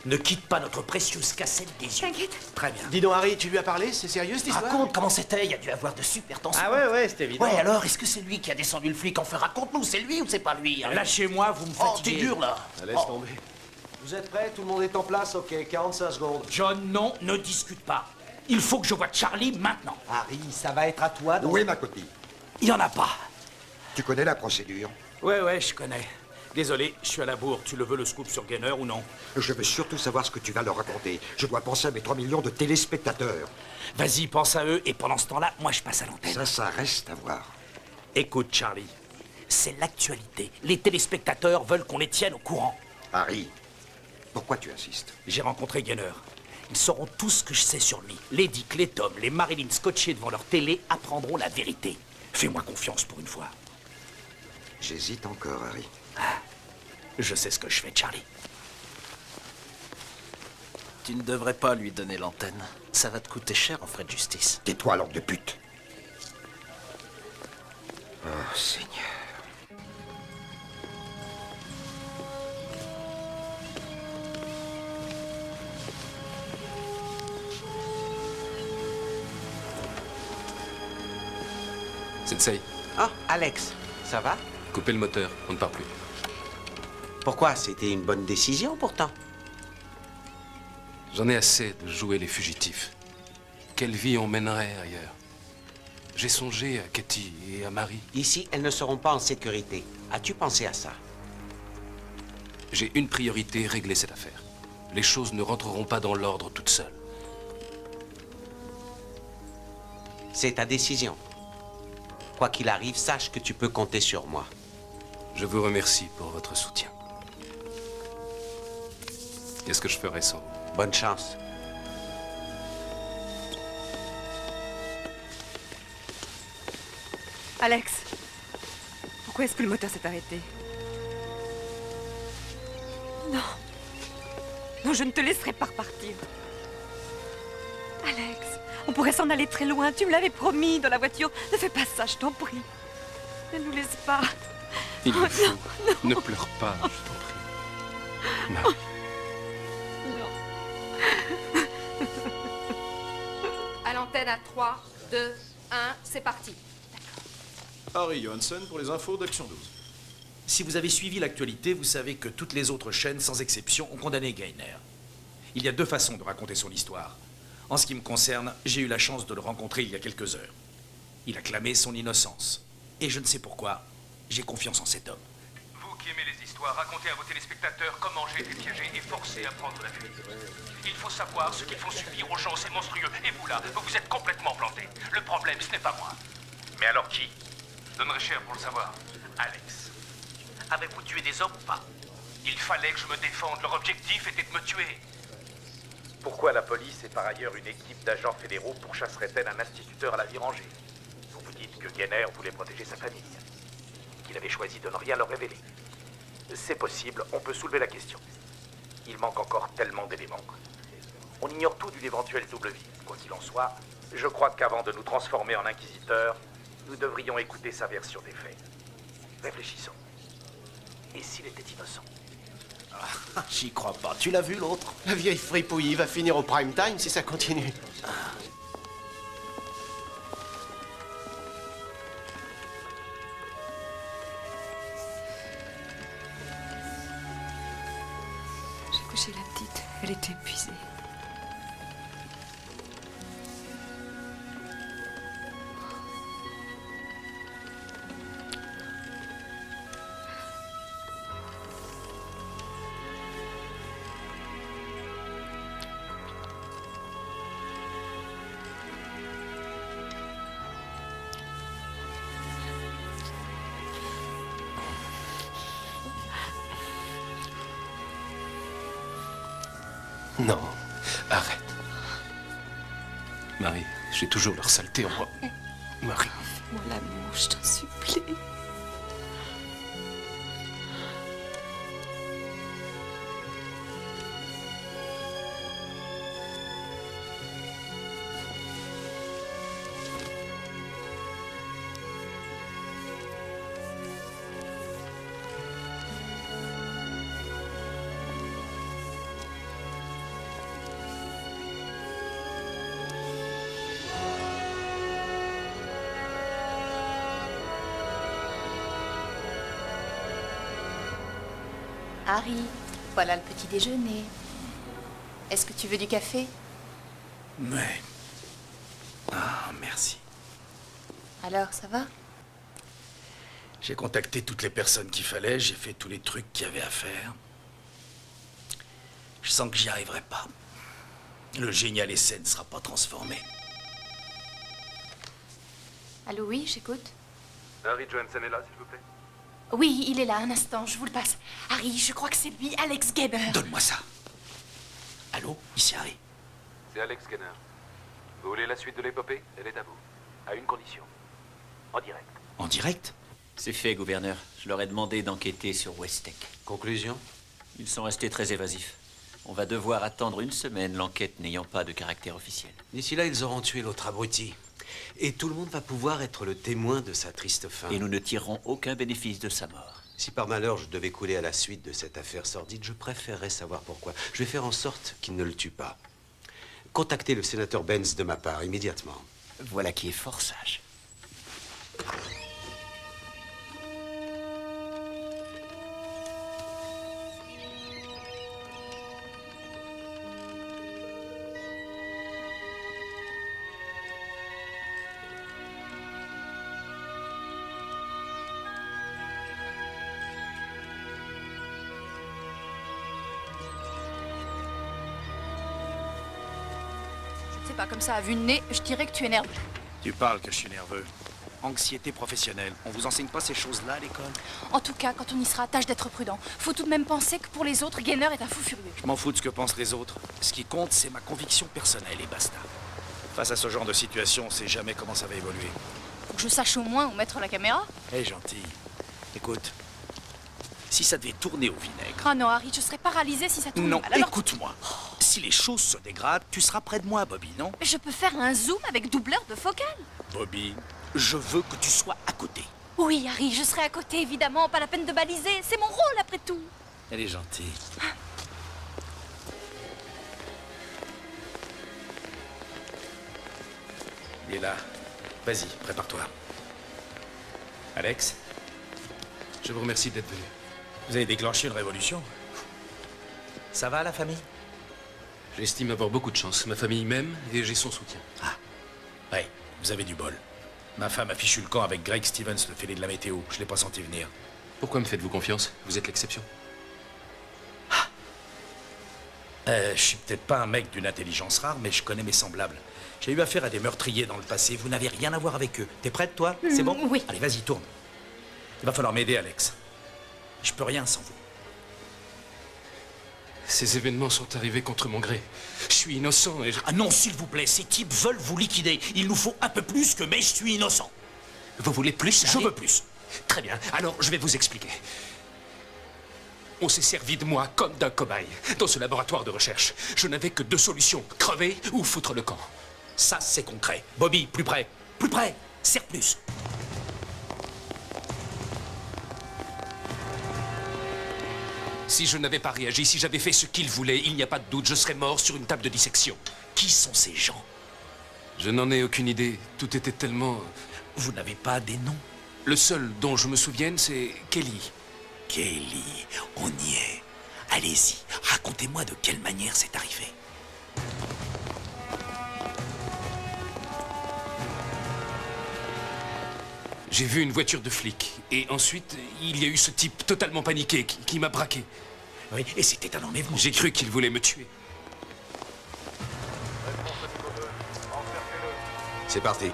Ne quitte pas notre précieuse cassette des yeux. T'inquiète. Très bien. Dis donc, Harry, tu lui as parlé? C'est sérieux, cette histoire? Raconte comment c'était, il y a dû avoir de super tensions. Ah ouais, c'est évident. Ouais, alors, est-ce que c'est lui qui a descendu le flic? Enfin, raconte-nous, c'est lui ou c'est pas lui? Lâchez-moi, vous me fatiguez. t'es dur, là. Laisse tomber. Vous êtes prêts? Tout le monde est en place? Ok, 45 secondes. John, non, ne discute pas. Il faut que je voie Charlie maintenant. Harry, ça va être à toi de... Où est ma copie? Il y en a pas. Tu connais la procédure? Ouais, je connais. Désolé, je suis à la bourre. Tu le veux le scoop sur Gainer ou non? Je veux surtout savoir ce que tu vas leur raconter. Je dois penser à mes 3 millions de téléspectateurs. Vas-y, pense à eux, et pendant ce temps-là, moi je passe à l'antenne. Ça reste à voir. Écoute, Charlie, c'est l'actualité. Les téléspectateurs veulent qu'on les tienne au courant. Harry, pourquoi tu insistes? J'ai rencontré Gainer. Ils sauront tout ce que je sais sur lui. Les Dick, les Tom, les Marilyn scotchés devant leur télé apprendront la vérité. Fais-moi confiance pour une fois. J'hésite encore, Harry. Je sais ce que je fais, Charlie. Tu ne devrais pas lui donner l'antenne. Ça va te coûter cher en frais de justice. Tais-toi, langue de pute. Oh, Seigneur. Sensei, Ah, Alex, ça va? coupez le moteur, on ne part plus. Pourquoi? C'était une bonne décision, pourtant. J'en ai assez de jouer les fugitifs. Quelle vie on mènerait ailleurs? J'ai songé à Katie et à Marie. Ici, elles ne seront pas en sécurité. As-tu pensé à ça? J'ai une priorité, régler cette affaire. Les choses ne rentreront pas dans l'ordre toutes seules. C'est ta décision. Quoi qu'il arrive, sache que tu peux compter sur moi. Je vous remercie pour votre soutien. Qu'est-ce que je ferais sans vous? Bonne chance. Alex, pourquoi est-ce que le moteur s'est arrêté? Non. Non, je ne te laisserai pas repartir. Alex, on pourrait s'en aller très loin. Tu me l'avais promis dans la voiture. Ne fais pas ça, je t'en prie. Ne nous laisse pas. Il Oh, le faut. non, non. Ne pleure pas, je t'en prie. Marie. À l'antenne à 3, 2, 1, c'est parti. Harry Johansen pour les infos d'Action 12. Si vous avez suivi l'actualité, vous savez que toutes les autres chaînes, sans exception, ont condamné Gainer. Il y a deux façons de raconter son histoire. En ce qui me concerne, j'ai eu la chance de le rencontrer il y a quelques heures. Il a clamé son innocence. Et je ne sais pourquoi, j'ai confiance en cet homme. Vous qui aimez les histoires, racontez à vos téléspectateurs comment j'ai été piégé et forcé à prendre la fuite. Il faut savoir ce qu'ils font subir aux gens, c'est monstrueux. Et vous là, vous vous êtes complètement planté. Le problème, ce n'est pas moi. Mais alors qui? Je donnerais cher pour le savoir. Alex. Avez-vous tué des hommes ou pas? Il fallait que je me défende. Leur objectif était de me tuer. Pourquoi la police et par ailleurs une équipe d'agents fédéraux pourchasserait-elle un instituteur à la vie rangée? Vous vous dites que Gainer voulait protéger sa famille, qu'il avait choisi de ne rien leur révéler. C'est possible, on peut soulever la question. Il manque encore tellement d'éléments. On ignore tout d'une éventuelle double vie. Quoi qu'il en soit, je crois qu'avant de nous transformer en inquisiteurs, nous devrions écouter sa version des faits. Réfléchissons. Et s'il était innocent? J'y crois pas. Tu l'as vu, l'autre? La vieille fripouille va finir au prime time si ça continue. J'ai couché la petite. Elle était épuisée. Non, arrête. Marie, j'ai toujours leur saleté en moi. Marie. Fais-moi l'amour, je t'en supplie. Harry, voilà le petit déjeuner. Est-ce que tu veux du café? Mais... Ah, merci. Alors, ça va? J'ai contacté toutes les personnes qu'il fallait, j'ai fait tous les trucs qu'il y avait à faire. Je sens que j'y arriverai pas. Le génial essai ne sera pas transformé. Allô, oui, j'écoute. Harry Johansen est là, s'il vous plaît? Oui, il est là, un instant, je vous le passe. Harry, je crois que c'est lui, Alex Skinner. Donne-moi ça. Allô, ici Harry. C'est Alex Skinner. Vous voulez la suite de l'épopée? Elle est à vous. À une condition. En direct. En direct? C'est fait, gouverneur. Je leur ai demandé d'enquêter sur Westek. Conclusion? Ils sont restés très évasifs. On va devoir attendre une semaine, l'enquête n'ayant pas de caractère officiel. D'ici là, ils auront tué l'autre abruti. Et tout le monde va pouvoir être le témoin de sa triste fin. Et nous ne tirerons aucun bénéfice de sa mort. Si par malheur je devais couler à la suite de cette affaire sordide, je préférerais savoir pourquoi. Je vais faire en sorte qu'il ne le tue pas. Contactez le sénateur Benz de ma part, immédiatement. Voilà qui est fort sage. Pas comme ça à vue de nez, je dirais que tu es nerveux. Tu parles que je suis nerveux. Anxiété professionnelle. On vous enseigne pas ces choses-là à l'école? En tout cas, quand on y sera, tâche d'être prudent. Faut tout de même penser que pour les autres, Skinner est un fou furieux. Je m'en fous de ce que pensent les autres. Ce qui compte, c'est ma conviction personnelle et basta. Face à ce genre de situation, on sait jamais comment ça va évoluer. Faut que je sache au moins où mettre la caméra. Hé, gentil. Écoute, si ça devait tourner au vinaigre... Ah non, Harry, je serais paralysée si ça tourne Non, mal. Alors... écoute-moi. Si les choses se dégradent, tu seras près de moi, Bobby, non? Je peux faire un zoom avec doubleur de focale. Bobby, je veux que tu sois à côté. Oui, Harry, je serai à côté, évidemment. Pas la peine de baliser. C'est mon rôle, après tout. Elle est gentille. Il est là. Vas-y, prépare-toi. Alex? Je vous remercie d'être venu. Vous avez déclenché une révolution. Ça va, la famille? J'estime avoir beaucoup de chance. Ma famille m'aime et j'ai son soutien. Ah, ouais, vous avez du bol. Ma femme a fichu le camp avec Greg Stevens, le fêlé de la météo. Je l'ai pas senti venir. Pourquoi me faites-vous confiance? Vous êtes l'exception. Je suis peut-être pas un mec d'une intelligence rare, mais je connais mes semblables. J'ai eu affaire à des meurtriers dans le passé. Vous n'avez rien à voir avec eux. T'es prête, toi? C'est bon? Oui. Allez, vas-y, tourne. Il va falloir m'aider, Alex. Je peux rien sans vous. Ces événements sont arrivés contre mon gré. Je suis innocent et je... Ah non, s'il vous plaît, ces types veulent vous liquider. Il nous faut un peu plus que mais je suis innocent. Vous voulez plus? Je veux plus. Très bien, alors je vais vous expliquer. On s'est servi de moi comme d'un cobaye dans ce laboratoire de recherche. Je n'avais que deux solutions, crever ou foutre le camp. Ça, c'est concret. Bobby, plus près. Plus près. Serre plus. Si je n'avais pas réagi, si j'avais fait ce qu'il voulait, il n'y a pas de doute, je serais mort sur une table de dissection. Qui sont ces gens? Je n'en ai aucune idée. Tout était tellement... Vous n'avez pas des noms? Le seul dont je me souvienne, c'est Kelly. Kelly, on y est. Allez-y, racontez-moi de quelle manière c'est arrivé. J'ai vu une voiture de flic. Et ensuite, il y a eu ce type totalement paniqué qui m'a braqué. Oui, et c'était un enlèvement. J'ai cru qu'il voulait me tuer. C'est parti.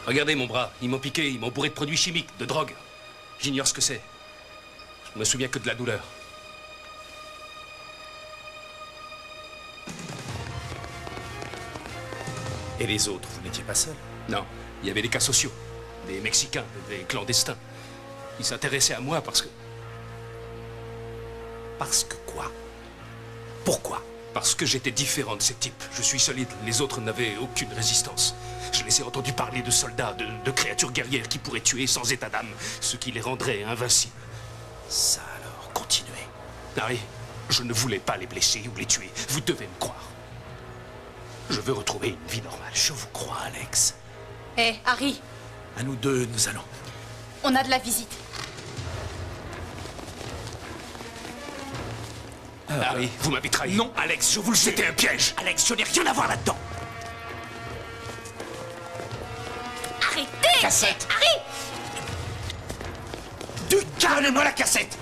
Regardez mon bras. Ils m'ont piqué, ils m'ont bourré de produits chimiques, de drogue. J'ignore ce que c'est. Je me souviens que de la douleur. Et les autres, vous n'étiez pas seul? Non, il y avait des cas sociaux, des Mexicains, des clandestins. Ils s'intéressaient à moi parce que... Parce que quoi? Pourquoi? Parce que j'étais différent de ces types. Je suis solide, les autres n'avaient aucune résistance. Je les ai entendus parler de soldats, de créatures guerrières qui pourraient tuer sans état d'âme, ce qui les rendrait invincibles. Ça alors, continuez. Harry, je ne voulais pas les blesser ou les tuer. Vous devez me croire. Je veux retrouver une vie normale. Je vous crois, Alex. Hé, Harry, À nous deux, nous allons. on a de la visite. Harry, vous m'avez trahi. Non, Alex, je vous le jure. C'était un piège. Alex, je n'ai rien à voir là-dedans. Arrêtez! Cassette. Harry! Donnez-moi la cassette.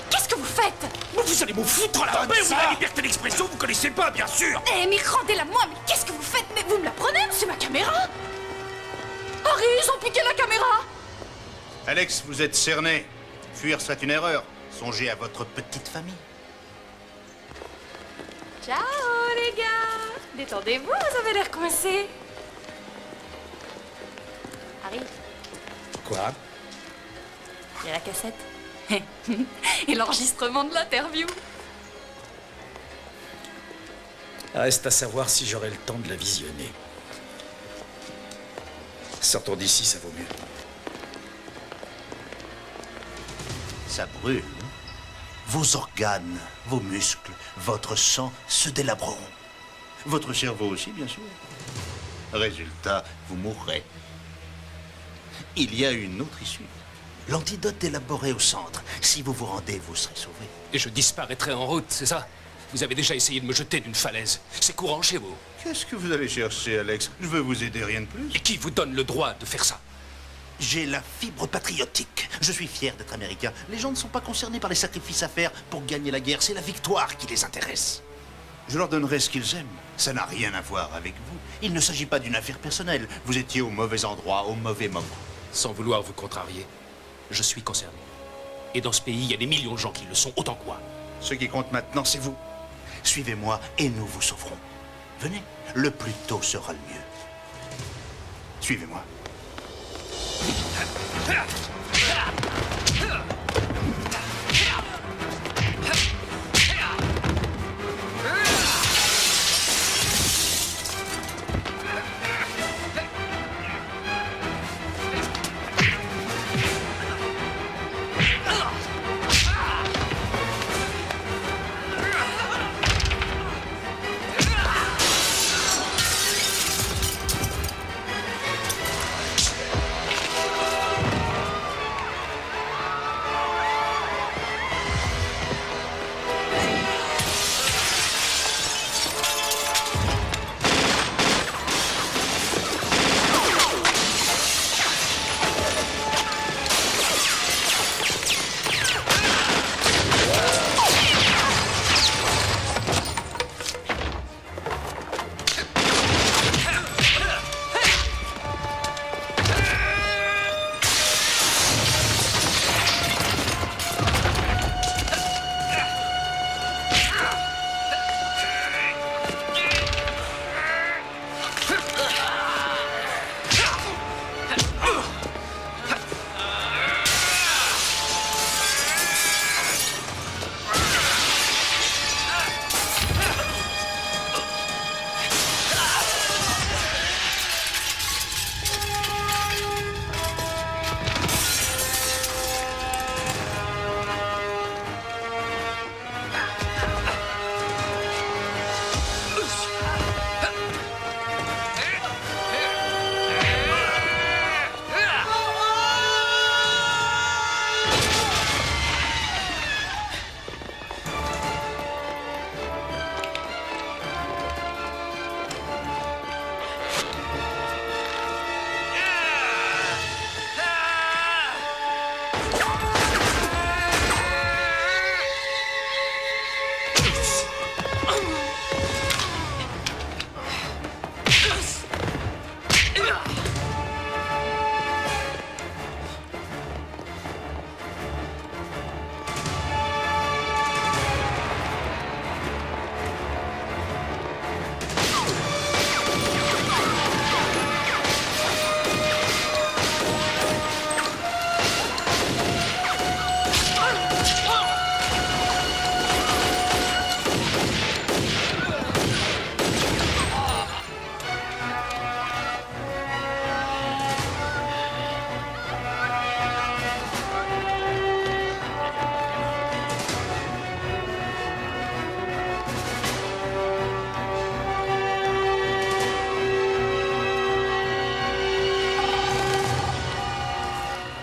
Qu'est-ce que vous faites? Vous allez me foutre la paix ou la liberté d'expression, vous connaissez pas, bien sûr. Eh, mais rendez-la moi! Mais qu'est-ce que vous faites? Mais vous me la prenez, c'est ma caméra! Harry, ils ont piqué la caméra! Alex, vous êtes cerné. Fuir serait une erreur. Songez à votre petite famille. Ciao les gars! Détendez-vous, vous avez l'air coincés. Harry, Quoi? il y a la cassette. Et l'enregistrement de l'interview. Reste à savoir si j'aurai le temps de la visionner. Sortons d'ici, ça vaut mieux. Ça brûle. Vos organes, vos muscles, votre sang se délabreront. Votre cerveau aussi, bien sûr. Résultat, vous mourrez. Il y a une autre issue. L'antidote élaboré au centre. Si vous vous rendez, vous serez sauvé. Et je disparaîtrai en route, c'est ça? Vous avez déjà essayé de me jeter d'une falaise. C'est courant chez vous. Qu'est-ce que vous allez chercher, Alex? Je veux vous aider, rien de plus. Et qui vous donne le droit de faire ça? J'ai la fibre patriotique. Je suis fier d'être américain. Les gens ne sont pas concernés par les sacrifices à faire pour gagner la guerre. C'est la victoire qui les intéresse. Je leur donnerai ce qu'ils aiment. Ça n'a rien à voir avec vous. Il ne s'agit pas d'une affaire personnelle. Vous étiez au mauvais endroit, au mauvais moment. Sans vouloir vous contrarier, je suis concerné. Et dans ce pays, il y a des millions de gens qui le sont autant que moi. Ce qui compte maintenant, c'est vous. Suivez-moi et nous vous sauverons. Venez, le plus tôt sera le mieux. Suivez-moi.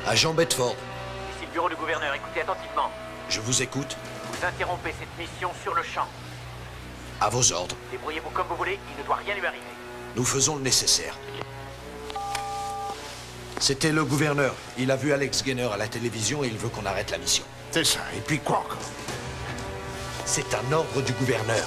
Agent Bedford, Ici le bureau du gouverneur, écoutez attentivement. je vous écoute. Vous interrompez cette mission sur le champ. À vos ordres. Débrouillez-vous comme vous voulez, il ne doit rien lui arriver. Nous faisons le nécessaire. C'était le gouverneur. Il a vu Alex Gaynor à la télévision et il veut qu'on arrête la mission. C'est ça. Et puis quoi encore? C'est un ordre du gouverneur.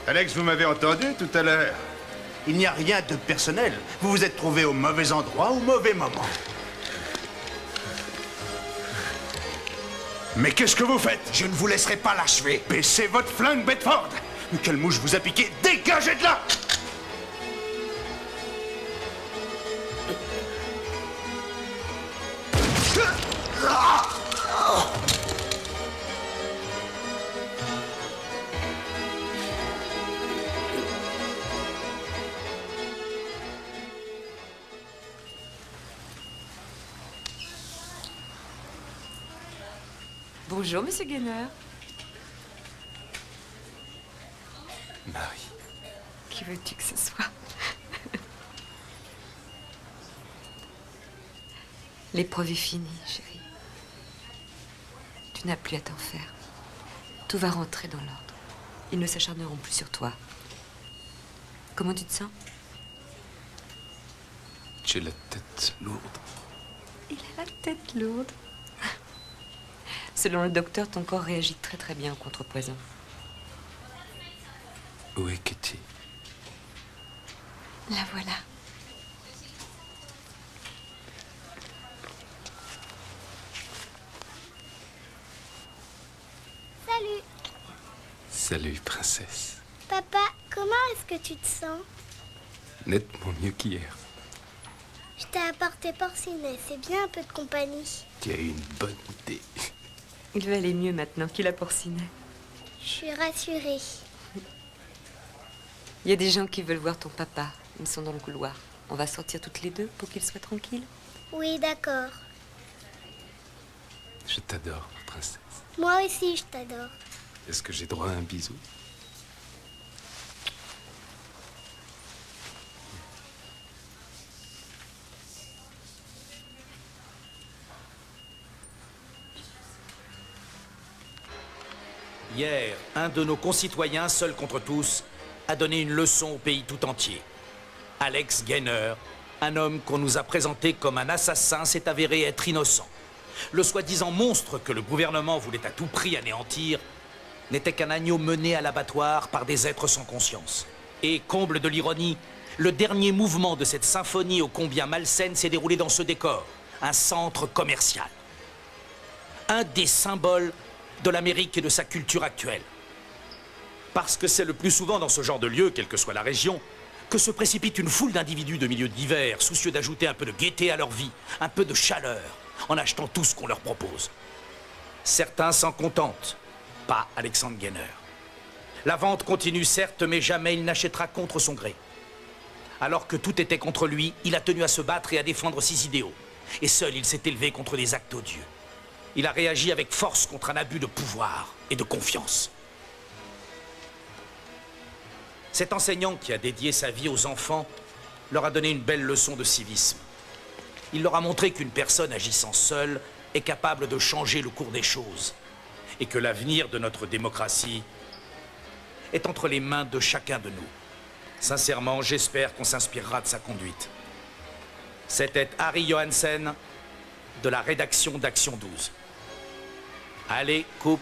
Alex, vous m'avez entendu tout à l'heure. Il n'y a rien de personnel. Vous vous êtes trouvé au mauvais endroit au mauvais moment. Mais qu'est-ce que vous faites? Je ne vous laisserai pas l'achever. Baissez votre flingue, Bedford. Quelle mouche vous a piqué? Dégagez de là! Bonjour, Monsieur Gaynor. Marie. Qui veux-tu que ce soit? L'épreuve est finie, chérie. Tu n'as plus à t'en faire. Tout va rentrer dans l'ordre. Ils ne s'acharneront plus sur toi. Comment tu te sens? J'ai la tête lourde. Il a la tête lourde. Selon le docteur, ton corps réagit très très bien au contrepoison. Où est Kitty? La voilà. Salut. Salut, princesse. Papa, comment est-ce que tu te sens? Nettement mieux qu'hier. Je t'ai apporté Porcinet, c'est bien un peu de compagnie. Tu as eu une bonne idée. Il va aller mieux maintenant qu'il a Porcinet. Je suis rassurée. Il y a des gens qui veulent voir ton papa. Ils sont dans le couloir. On va sortir toutes les deux pour qu'il soit tranquille. Oui, d'accord. Je t'adore, princesse. Moi aussi, je t'adore. Est-ce que j'ai droit à un bisou? Hier, un de nos concitoyens, seul contre tous, a donné une leçon au pays tout entier. Alex Gainer, un homme qu'on nous a présenté comme un assassin, s'est avéré être innocent. Le soi-disant monstre que le gouvernement voulait à tout prix anéantir n'était qu'un agneau mené à l'abattoir par des êtres sans conscience. Et, comble de l'ironie, le dernier mouvement de cette symphonie ô combien malsaine s'est déroulé dans ce décor, un centre commercial. Un des symboles de l'Amérique et de sa culture actuelle. Parce que c'est le plus souvent dans ce genre de lieu, quelle que soit la région, que se précipite une foule d'individus de milieux divers, soucieux d'ajouter un peu de gaieté à leur vie, un peu de chaleur, en achetant tout ce qu'on leur propose. Certains s'en contentent, pas Alexandre Gainer. La vente continue certes, mais jamais il n'achètera contre son gré. Alors que tout était contre lui, il a tenu à se battre et à défendre ses idéaux. Et seul il s'est élevé contre des actes odieux. Il a réagi avec force contre un abus de pouvoir et de confiance. Cet enseignant qui a dédié sa vie aux enfants leur a donné une belle leçon de civisme. Il leur a montré qu'une personne agissant seule est capable de changer le cours des choses et que l'avenir de notre démocratie est entre les mains de chacun de nous. Sincèrement, j'espère qu'on s'inspirera de sa conduite. C'était Harry Johansen de la rédaction d'Action 12. Allez, coupe.